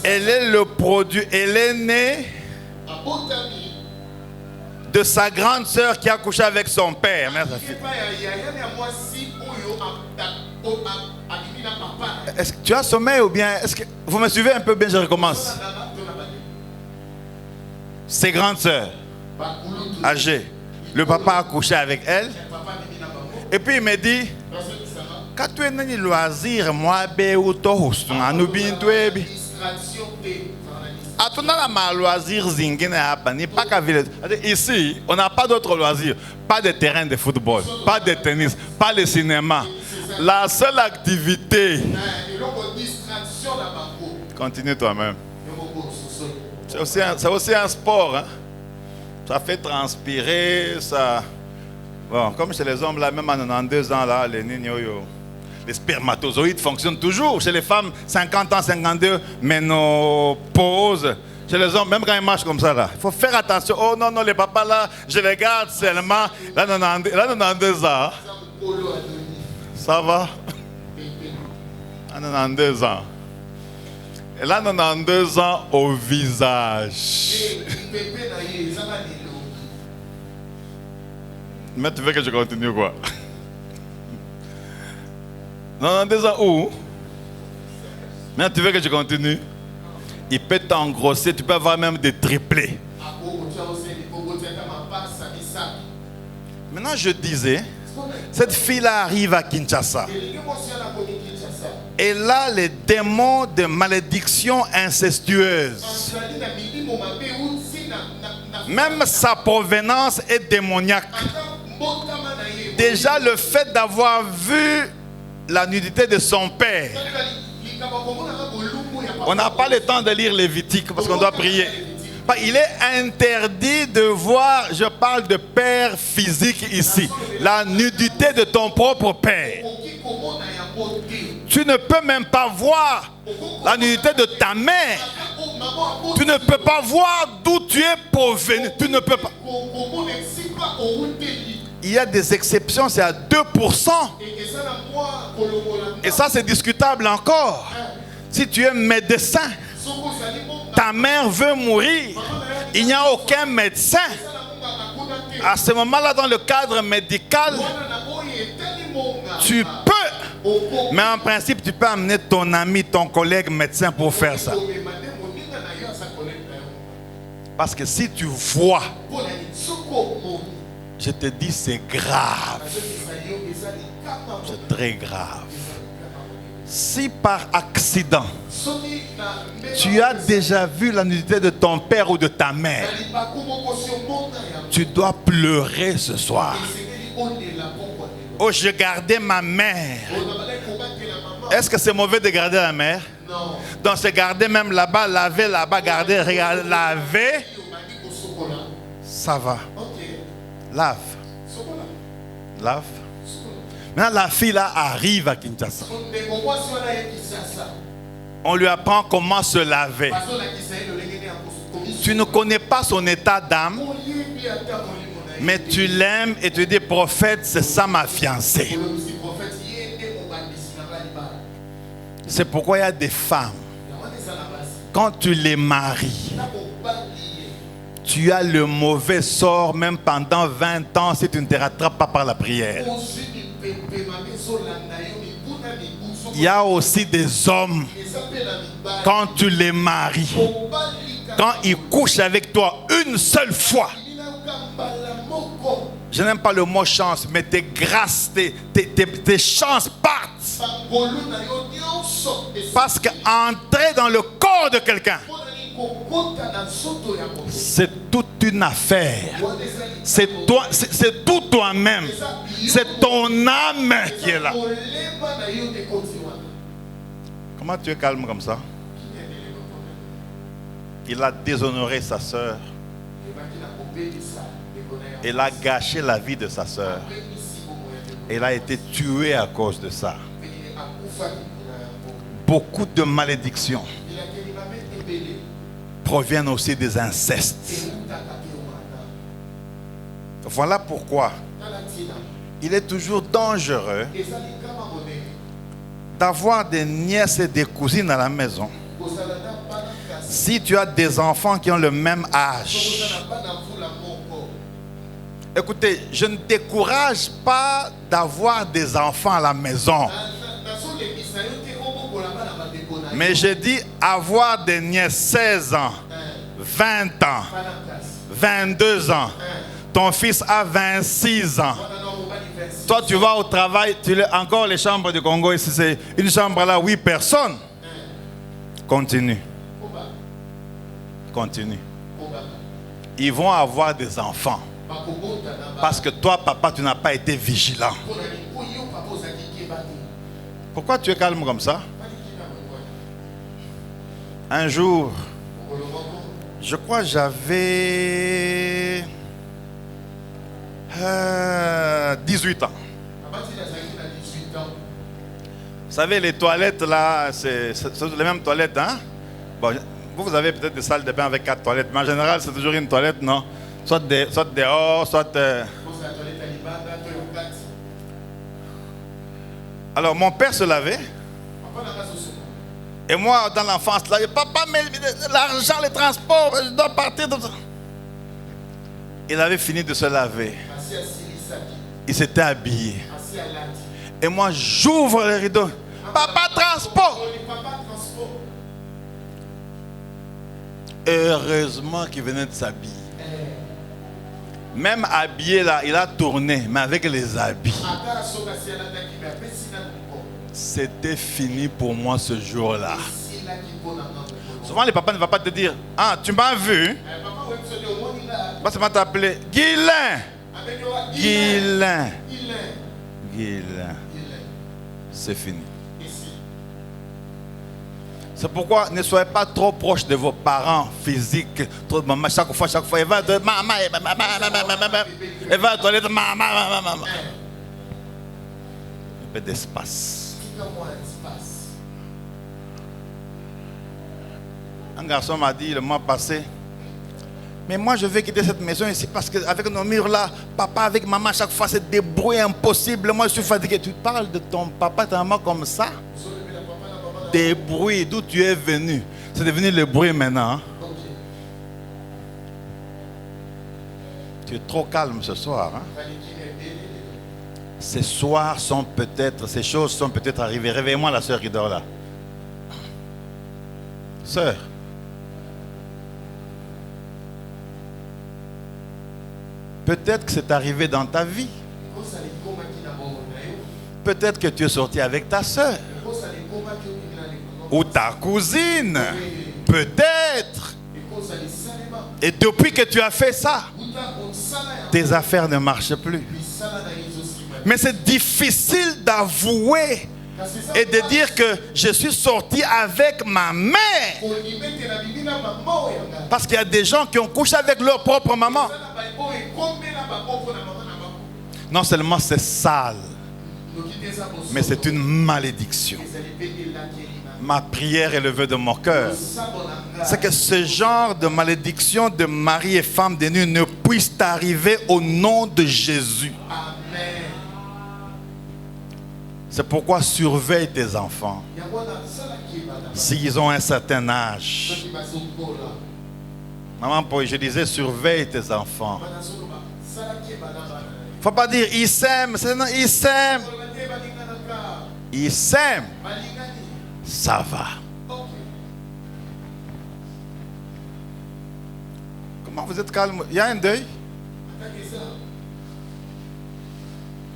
elle est le produit, elle est née de sa grande sœur qui a couché avec son père. Est-ce que tu as sommeil ou bien est-ce que vous me suivez un peu bien? Je recommence. Ses grandes sœurs âgées, le papa a couché avec elle et puis il me dit quand tu es un loisir moi ici, on n'a pas d'autres loisirs. Pas de terrain de football, pas de tennis, pas le cinéma. La seule activité. Continue toi-même. C'est aussi un sport. Hein? Ça fait transpirer. Ça... Bon, comme chez les hommes, là, même à 92 ans, là, les spermatozoïdes fonctionnent toujours. Chez les femmes, 50 ans, 52, ménopause. Chez les hommes, même quand ils marchent comme ça, là, il faut faire attention. Oh non, non, les papas, là, je les garde seulement. Là, 92 ans. Ça va? À 92 ans. Et là, 92 ans au visage. Mais tu veux que je continue quoi? 92 ans où? Mais tu veux que je continue? Il peut t'engrosser, tu peux avoir même des triplés. Maintenant, je disais, cette fille-là arrive à Kinshasa. Et là, les démons de malédiction incestueuse. Même sa provenance est démoniaque. Déjà, le fait d'avoir vu la nudité de son père. On n'a pas le temps de lire Lévitique parce qu'on doit prier. Il est interdit de voir, je parle de père physique ici, la nudité de ton propre père. Tu ne peux même pas voir la nudité de ta mère. Tu ne peux pas voir d'où tu es provenu. Tu ne peux pas. Il y a des exceptions, c'est à 2%. Et ça, c'est discutable encore. Si tu es médecin, ta mère veut mourir, il n'y a aucun médecin. À ce moment-là, dans le cadre médical, tu peux. Mais en principe, tu peux amener ton ami, ton collègue médecin pour faire ça. Parce que si tu vois, je te dis, c'est grave. C'est très grave. Si par accident, tu as déjà vu la nudité de ton père ou de ta mère, tu dois pleurer ce soir. Oh, je gardais ma mère. Est-ce que c'est mauvais de garder la mère? Non. Donc, se garder même là-bas, laver là-bas, garder, regarder, laver. Ça va. Lave. Lave. Maintenant, la fille là arrive à Kinshasa. On lui apprend comment se laver. Tu ne connais pas son état d'âme, mais tu l'aimes et tu dis, prophète, c'est ça ma fiancée. C'est pourquoi il y a des femmes, quand tu les maries, tu as le mauvais sort même pendant 20 ans si tu ne te rattrapes pas par la prière. Il y a aussi des hommes, quand tu les maries, quand ils couchent avec toi une seule fois, je n'aime pas le mot chance, mais tes grâces, tes chances partent. Parce qu'entrer dans le corps de quelqu'un, c'est toute une affaire. C'est toi, c'est tout toi-même. C'est ton âme qui est là. Comment tu es calme comme ça? Il a déshonoré sa sœur. Il a gâché la vie de sa sœur. Il a été tué à cause de ça. Beaucoup de malédictions proviennent aussi des incestes. Voilà pourquoi il est toujours dangereux d'avoir des nièces et des cousines à la maison. Si tu as des enfants qui ont le même âge, écoutez, je ne décourage pas d'avoir des enfants à la maison. Mais j'ai dit avoir des nièces 16 ans, 20 ans, 22 ans. Ton fils a 26 ans. Toi, tu vas au travail, encore les chambres du Congo, ici, c'est une chambre là, 8 personnes. Continue. Continue. Ils vont avoir des enfants. Parce que toi, papa, tu n'as pas été vigilant. Pourquoi tu es calme comme ça? Un jour, je crois que j'avais 18 ans. Vous savez, les toilettes là, c'est les mêmes toilettes, hein? Bon, vous avez peut-être des salles de bain avec 4 toilettes, mais en général, c'est toujours une toilette, non? Soit dehors, soit... Alors, mon père se lavait. Et moi, dans l'enfance, là, papa, mais l'argent, les transports, je dois partir. Il avait fini de se laver. Il s'était habillé. Et moi, j'ouvre les rideaux. Papa, transport. Heureusement qu'il venait de s'habiller. Même habillé là, il a tourné, mais avec les habits. C'était fini pour moi ce jour-là. Souvent les papas ne vont pas te dire, ah, tu m'as vu? Parce que tu t'appelé Guilain. Guilain. Guilain. C'est fini. C'est pourquoi ne soyez pas trop proche de vos parents physiques. Trop de maman, chaque fois, elle va de maman, elle va à la toilette, maman. Un peu d'espace. Un garçon m'a dit le mois passé, mais moi je vais quitter cette maison ici parce qu'avec nos murs là, papa avec maman à chaque fois c'est des bruits impossibles. Moi je suis fatigué. Tu parles de ton papa et ta maman comme ça? Des bruits, d'où tu es venu. C'est devenu le bruit maintenant. Hein? Tu es trop calme ce soir. Hein? Ces soirs sont peut-être, ces choses sont peut-être arrivées. Réveille-moi la sœur qui dort là. Sœur. Peut-être que c'est arrivé dans ta vie. Peut-être que tu es sorti avec ta sœur. Ou ta cousine. Peut-être. Et depuis que tu as fait ça, tes affaires ne marchent plus. Mais c'est difficile d'avouer et de dire que je suis sorti avec ma mère. Parce qu'il y a des gens qui ont couché avec leur propre maman. Non seulement c'est sale, mais c'est une malédiction. Ma prière et le vœu de mon cœur, c'est que ce genre de malédiction de mari et femme de nuit ne puisse t'arriver au nom de Jésus. C'est pourquoi surveille tes enfants. S'ils ont un certain âge. Maman, je disais, surveille tes enfants. Il ne faut pas dire, ils s'aiment. Ils s'aiment. il s'aime, ça va. Comment vous êtes calme? Il y a un deuil?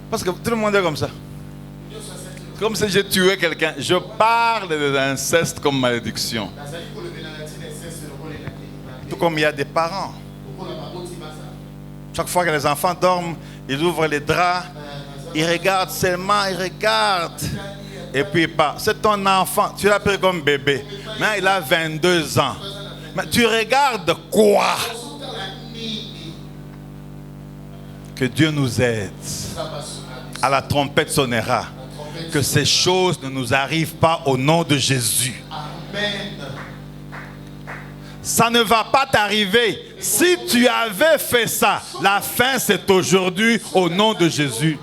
Parce que tout le monde est comme ça. Comme si j'ai tué quelqu'un. Je parle d'inceste comme malédiction. Tout comme il y a des parents. Chaque fois que les enfants dorment, ils ouvrent les draps, ils regardent seulement, ils regardent. Et puis ils partent. C'est ton enfant, tu l'as pris comme bébé. Mais il a 22 ans. Mais tu regardes quoi? Que Dieu nous aide. À la trompette sonnera. Que ces choses ne nous arrivent pas au nom de Jésus. Amen. Ça ne va pas t'arriver. Si tu avais fait ça, la fin c'est aujourd'hui au nom de Jésus.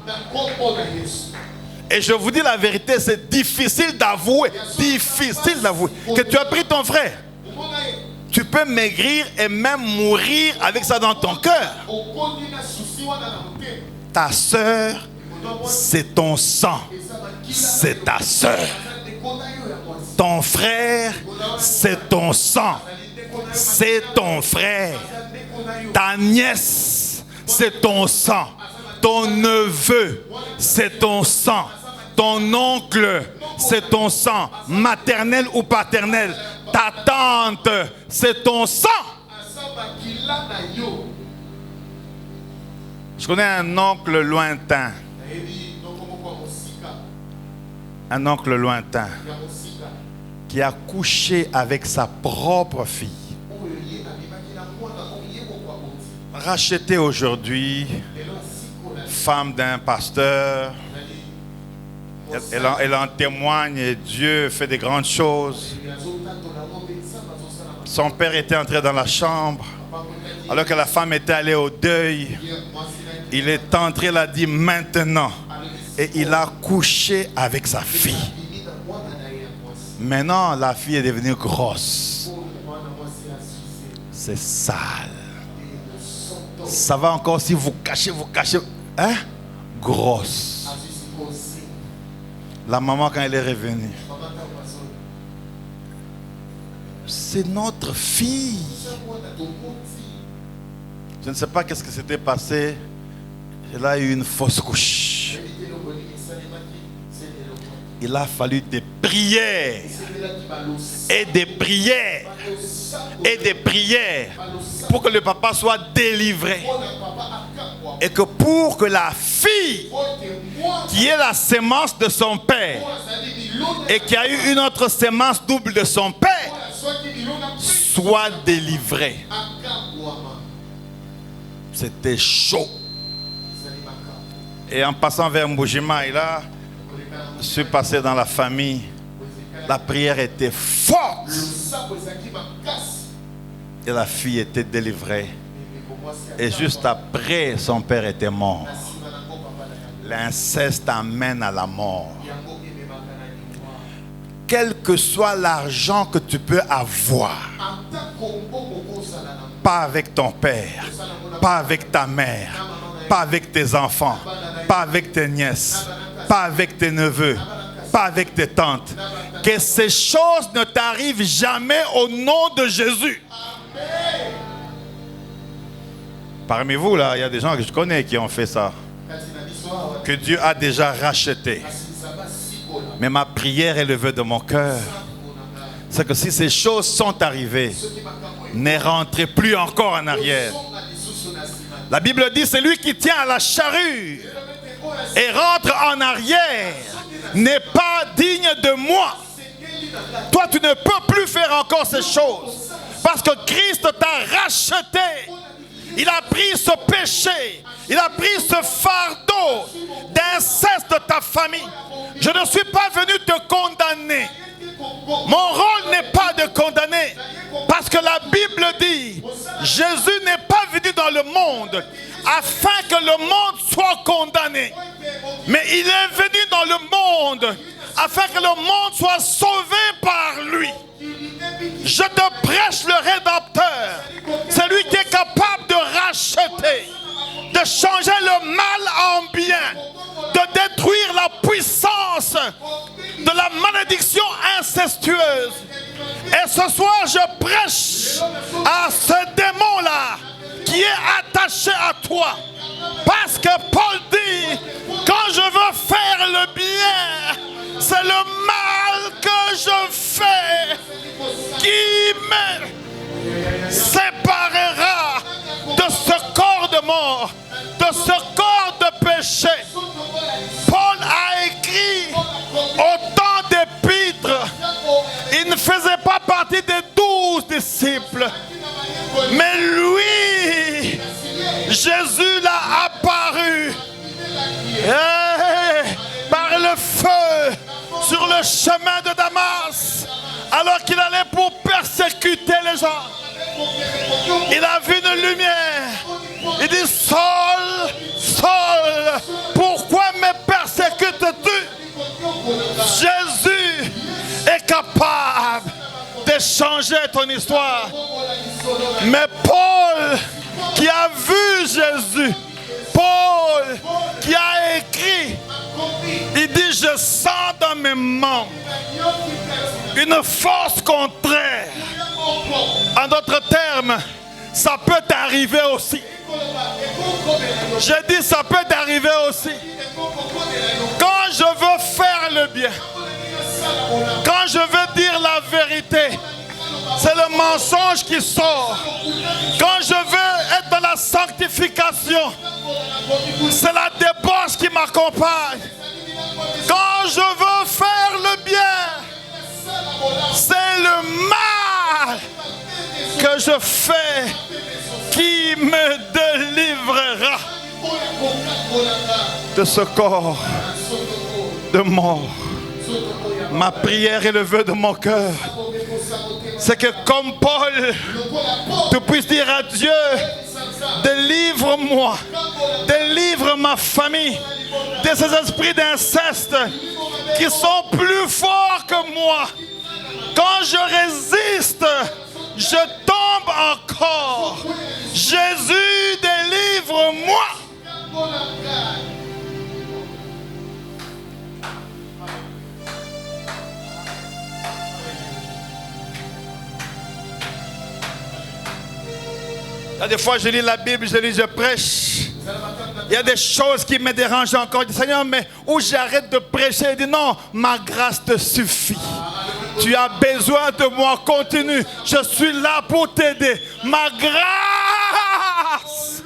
Et je vous dis la vérité, c'est difficile d'avouer. Difficile d'avouer que tu as pris ton frère. Tu peux maigrir et même mourir avec ça dans ton cœur. Ta sœur, c'est ton sang. C'est ta sœur. Ton frère, c'est ton sang. C'est ton frère. Ta nièce, c'est ton sang. Ton neveu, c'est ton sang. Ton oncle, c'est ton sang. Maternel ou paternel. Ta tante, c'est ton sang. Je connais un oncle lointain. Un oncle lointain qui a couché avec sa propre fille. Rachetée aujourd'hui, femme d'un pasteur. Elle en témoigne et Dieu fait des grandes choses. Son père était entré dans la chambre alors que la femme était allée au deuil. Il est entré, il a dit maintenant. Et il a couché avec sa fille. Maintenant, la fille est devenue grosse. C'est sale. Ça va encore si vous cachez. Hein? Grosse. La maman, quand elle est revenue, c'est notre fille. Je ne sais pas qu'est-ce qui s'était passé. Elle a eu une fausse couche. Il a fallu des prières et des prières et des prières pour que le papa soit délivré. Et que pour que la fille qui est la sémence de son père et qui a eu une autre sémence double de son père soit délivrée. C'était chaud. Et en passant vers Mbujima, je suis passé dans la famille. La prière était forte. Et la fille était délivrée. Et juste après, son père était mort. L'inceste amène à la mort. Quel que soit l'argent que tu peux avoir, pas avec ton père, pas avec ta mère, pas avec tes enfants, pas avec tes nièces, pas avec tes neveux, pas avec tes tantes. Que ces choses ne t'arrivent jamais au nom de Jésus. Parmi vous, là, il y a des gens que je connais qui ont fait ça. Que Dieu a déjà racheté. Mais ma prière et le vœu de mon cœur, c'est que si ces choses sont arrivées, ne rentrez plus encore en arrière. La Bible dit, c'est lui qui tient à la charrue et rentre en arrière n'est pas digne de moi. Toi, tu ne peux plus faire encore ces choses parce que Christ t'a racheté. Il a pris ce péché, il a pris ce fardeau d'inceste de ta famille. Je ne suis pas venu te condamner. Mon rôle n'est pas de condamner, parce que la Bible dit, Jésus n'est pas venu dans le monde afin que le monde soit condamné, mais il est venu dans le monde afin que le monde soit sauvé par lui. Je te prêche le Rédempteur, celui qui est capable de racheter, de changer le mal en bien, de détruire la puissance de la malédiction incestueuse. Et ce soir, je prêche à ce démon-là qui est attaché à toi. Parce que Paul dit, quand je veux faire le bien, c'est le mal que je fais qui me séparera de ce corps de mort, de ce corps de péché. Paul a écrit autant d'épîtres. Il ne faisait pas partie des 12 disciples. Mais lui, Jésus l'a apparu par le feu sur le chemin de Damas, alors qu'il allait pour persécuter les gens. Il a vu une lumière. Il dit, Saul, Saul, pourquoi me persécutes-tu? Jésus est capable de changer ton histoire. Mais Paul, qui a vu Jésus, Paul, qui a écrit, il dit, je sens dans mes membres une force contraire. En d'autres termes, ça peut t'arriver aussi. J'ai dit, ça peut t'arriver aussi. Quand je veux faire le bien, quand je veux dire la vérité, c'est le mensonge qui sort. Quand je veux être dans la sanctification, c'est la débauche qui m'accompagne. Quand je veux faire le bien, c'est le mal que je fais qui me délivrera de ce corps de mort. Ma prière et le vœu de mon cœur, c'est que comme Paul, tu puisses dire à Dieu, délivre-moi, délivre ma famille de ces esprits d'inceste qui sont plus forts que moi. Quand je résiste, je tombe encore. Jésus, délivre-moi. Il y a des fois, je lis la Bible, je prêche. Il y a des choses qui me dérangent encore. Je dis, Seigneur, mais où j'arrête de prêcher? Il dit, non, ma grâce te suffit. Tu as besoin de moi, continue. Je suis là pour t'aider. Ma grâce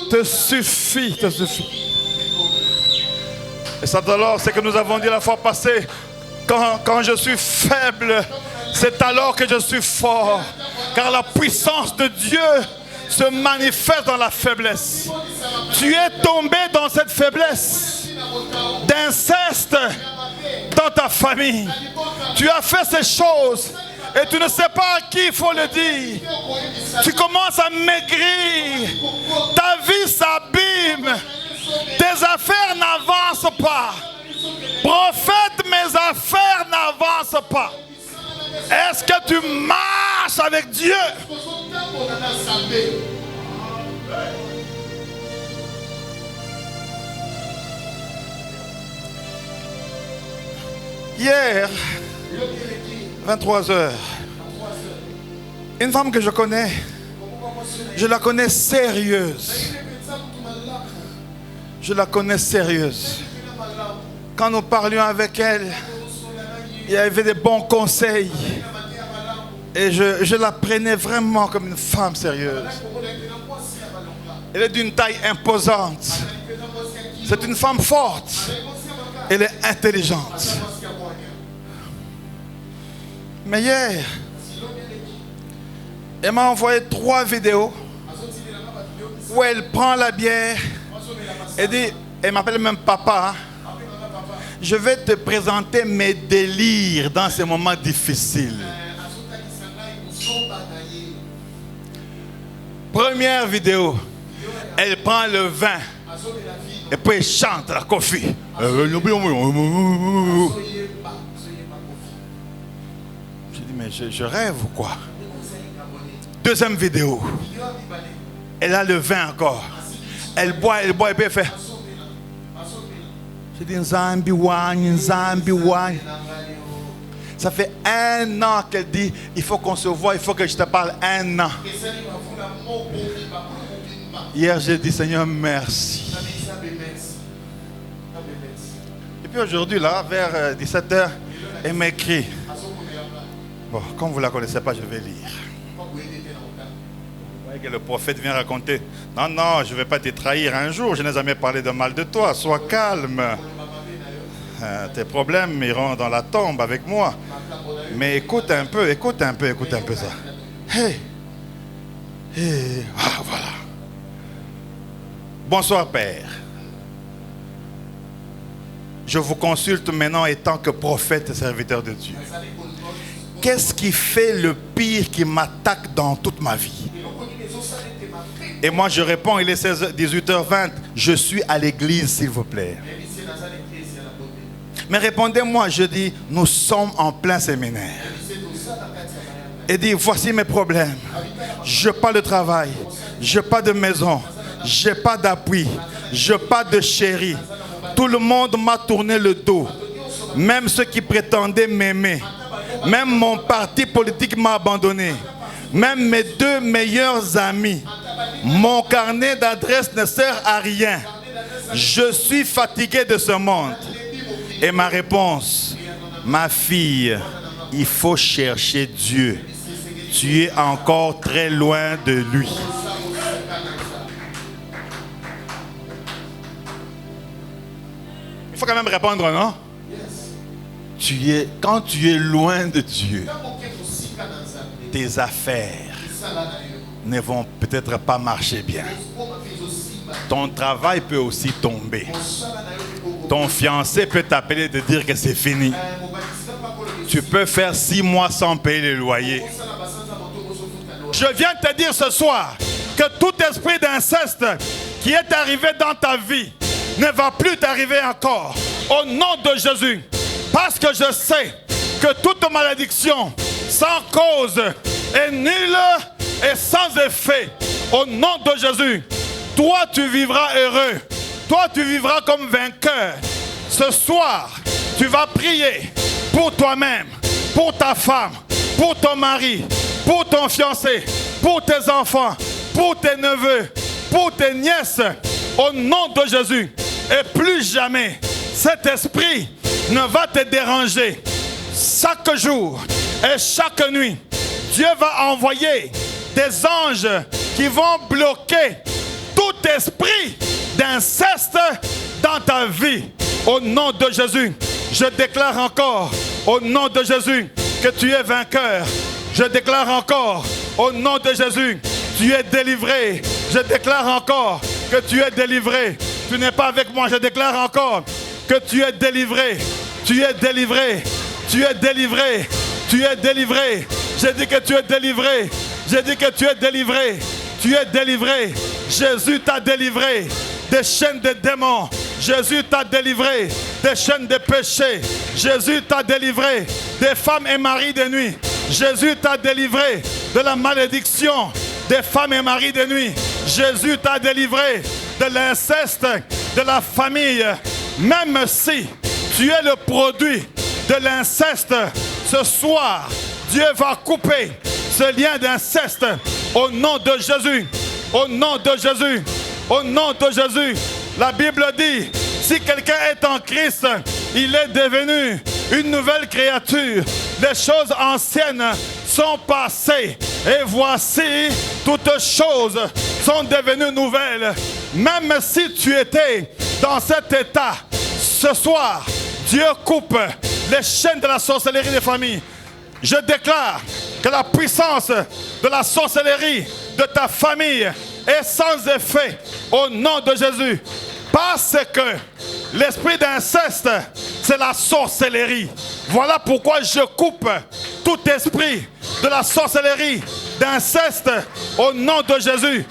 te suffit, te suffit. Et ça, alors, c'est que nous avons dit la fois passée, quand je suis faible, c'est alors que je suis fort. Car la puissance de Dieu se manifeste dans la faiblesse. Tu es tombé dans cette faiblesse d'inceste dans ta famille. Tu as fait ces choses et tu ne sais pas à qui il faut le dire. Tu commences à maigrir. Ta vie s'abîme. Tes affaires n'avancent pas. Prophète, mes affaires n'avancent pas. Est-ce que tu marches avec Dieu? Hier, 23h, une femme que je connais, je la connais sérieuse. Je la connais sérieuse. Quand nous parlions avec elle, il y avait des bons conseils. Et je la prenais vraiment comme une femme sérieuse. Elle est d'une taille imposante. C'est une femme forte. Elle est intelligente. Mais hier, elle m'a envoyé 3 vidéos où elle prend la bière et dit, elle m'appelle même papa. Je vais te présenter mes délires dans ces moments difficiles. Première vidéo, elle prend le vin et puis elle chante la Kofi. Je dis, mais je rêve ou quoi? Deuxième vidéo, elle a le vin encore. Elle boit et puis elle fait. Je dis Nzambi Wany, Nzambi Wany. Ça fait 1 an qu'elle dit, il faut qu'on se voit, il faut que je te parle 1 an. Hier, j'ai dit, Seigneur, merci. Et puis aujourd'hui, là, vers 17h, elle m'écrit. Bon, comme vous ne la connaissez pas, je vais lire. Vous voyez que le prophète vient raconter. Non, non, je ne vais pas te trahir un jour, je n'ai jamais parlé de mal de toi, sois calme. Tes problèmes iront dans la tombe avec moi. Mais écoute un peu ça. Hey. Hey. Ah, voilà. Bonsoir, Père. Je vous consulte maintenant étant que prophète et serviteur de Dieu. Qu'est-ce qui fait le pire qui m'attaque dans toute ma vie? Et moi je réponds, il est 18h20, je suis à l'église s'il vous plaît. Mais répondez-moi, je dis, nous sommes en plein séminaire. Et dit, voici mes problèmes. Je n'ai pas de travail, je n'ai pas de maison, je n'ai pas d'appui, je n'ai pas de chéri. Tout le monde m'a tourné le dos. Même ceux qui prétendaient m'aimer. Même mon parti politique m'a abandonné. Même mes 2 meilleurs amis. Mon carnet d'adresse ne sert à rien. Je suis fatigué de ce monde. Et ma réponse, ma fille, il faut chercher Dieu. Tu es encore très loin de lui. Il faut quand même répondre, non? Quand tu es loin de Dieu, tes affaires ne vont peut-être pas marcher bien. Ton travail peut aussi tomber. Ton fiancé peut t'appeler et te dire que c'est fini. Tu peux faire 6 mois sans payer le loyer. Je viens te dire ce soir que tout esprit d'inceste qui est arrivé dans ta vie ne va plus t'arriver encore. Au nom de Jésus. Parce que je sais que toute malédiction sans cause est nulle et sans effet. Au nom de Jésus, toi tu vivras heureux. Toi tu vivras comme vainqueur. Ce soir, tu vas prier pour toi-même, pour ta femme, pour ton mari, pour ton fiancé, pour tes enfants, pour tes neveux, pour tes nièces. Au nom de Jésus. Et plus jamais, cet esprit ne va te déranger. Chaque jour et chaque nuit, Dieu va envoyer des anges qui vont bloquer tout esprit d'inceste dans ta vie. Au nom de Jésus, je déclare encore, au nom de Jésus, que tu es vainqueur. Je déclare encore, au nom de Jésus, tu es délivré. Je déclare encore que tu es délivré. Tu n'es pas avec moi, je déclare encore que tu es délivré. Tu es délivré. Tu es délivré. Tu es délivré. J'ai dit que tu es délivré. J'ai dit que tu es délivré. Tu es délivré. Jésus t'a délivré des chaînes de démons. Jésus t'a délivré des chaînes de péché. Jésus t'a délivré des femmes et maris de nuit. Jésus t'a délivré de la malédiction des femmes et maris de nuit. Jésus t'a délivré de l'inceste de la famille. Même si tu es le produit de l'inceste, ce soir, Dieu va couper ce lien d'inceste au nom de Jésus. Au nom de Jésus. Au nom de Jésus. La Bible dit, si quelqu'un est en Christ, il est devenu une nouvelle créature. Les choses anciennes sont passées et voici, toutes choses sont devenues nouvelles. Même si tu étais dans cet état, ce soir, Dieu coupe les chaînes de la sorcellerie des familles. Je déclare que la puissance de la sorcellerie de ta famille est sans effet au nom de Jésus. Parce que l'esprit d'inceste, c'est la sorcellerie. Voilà pourquoi je coupe tout esprit de la sorcellerie, d'inceste au nom de Jésus.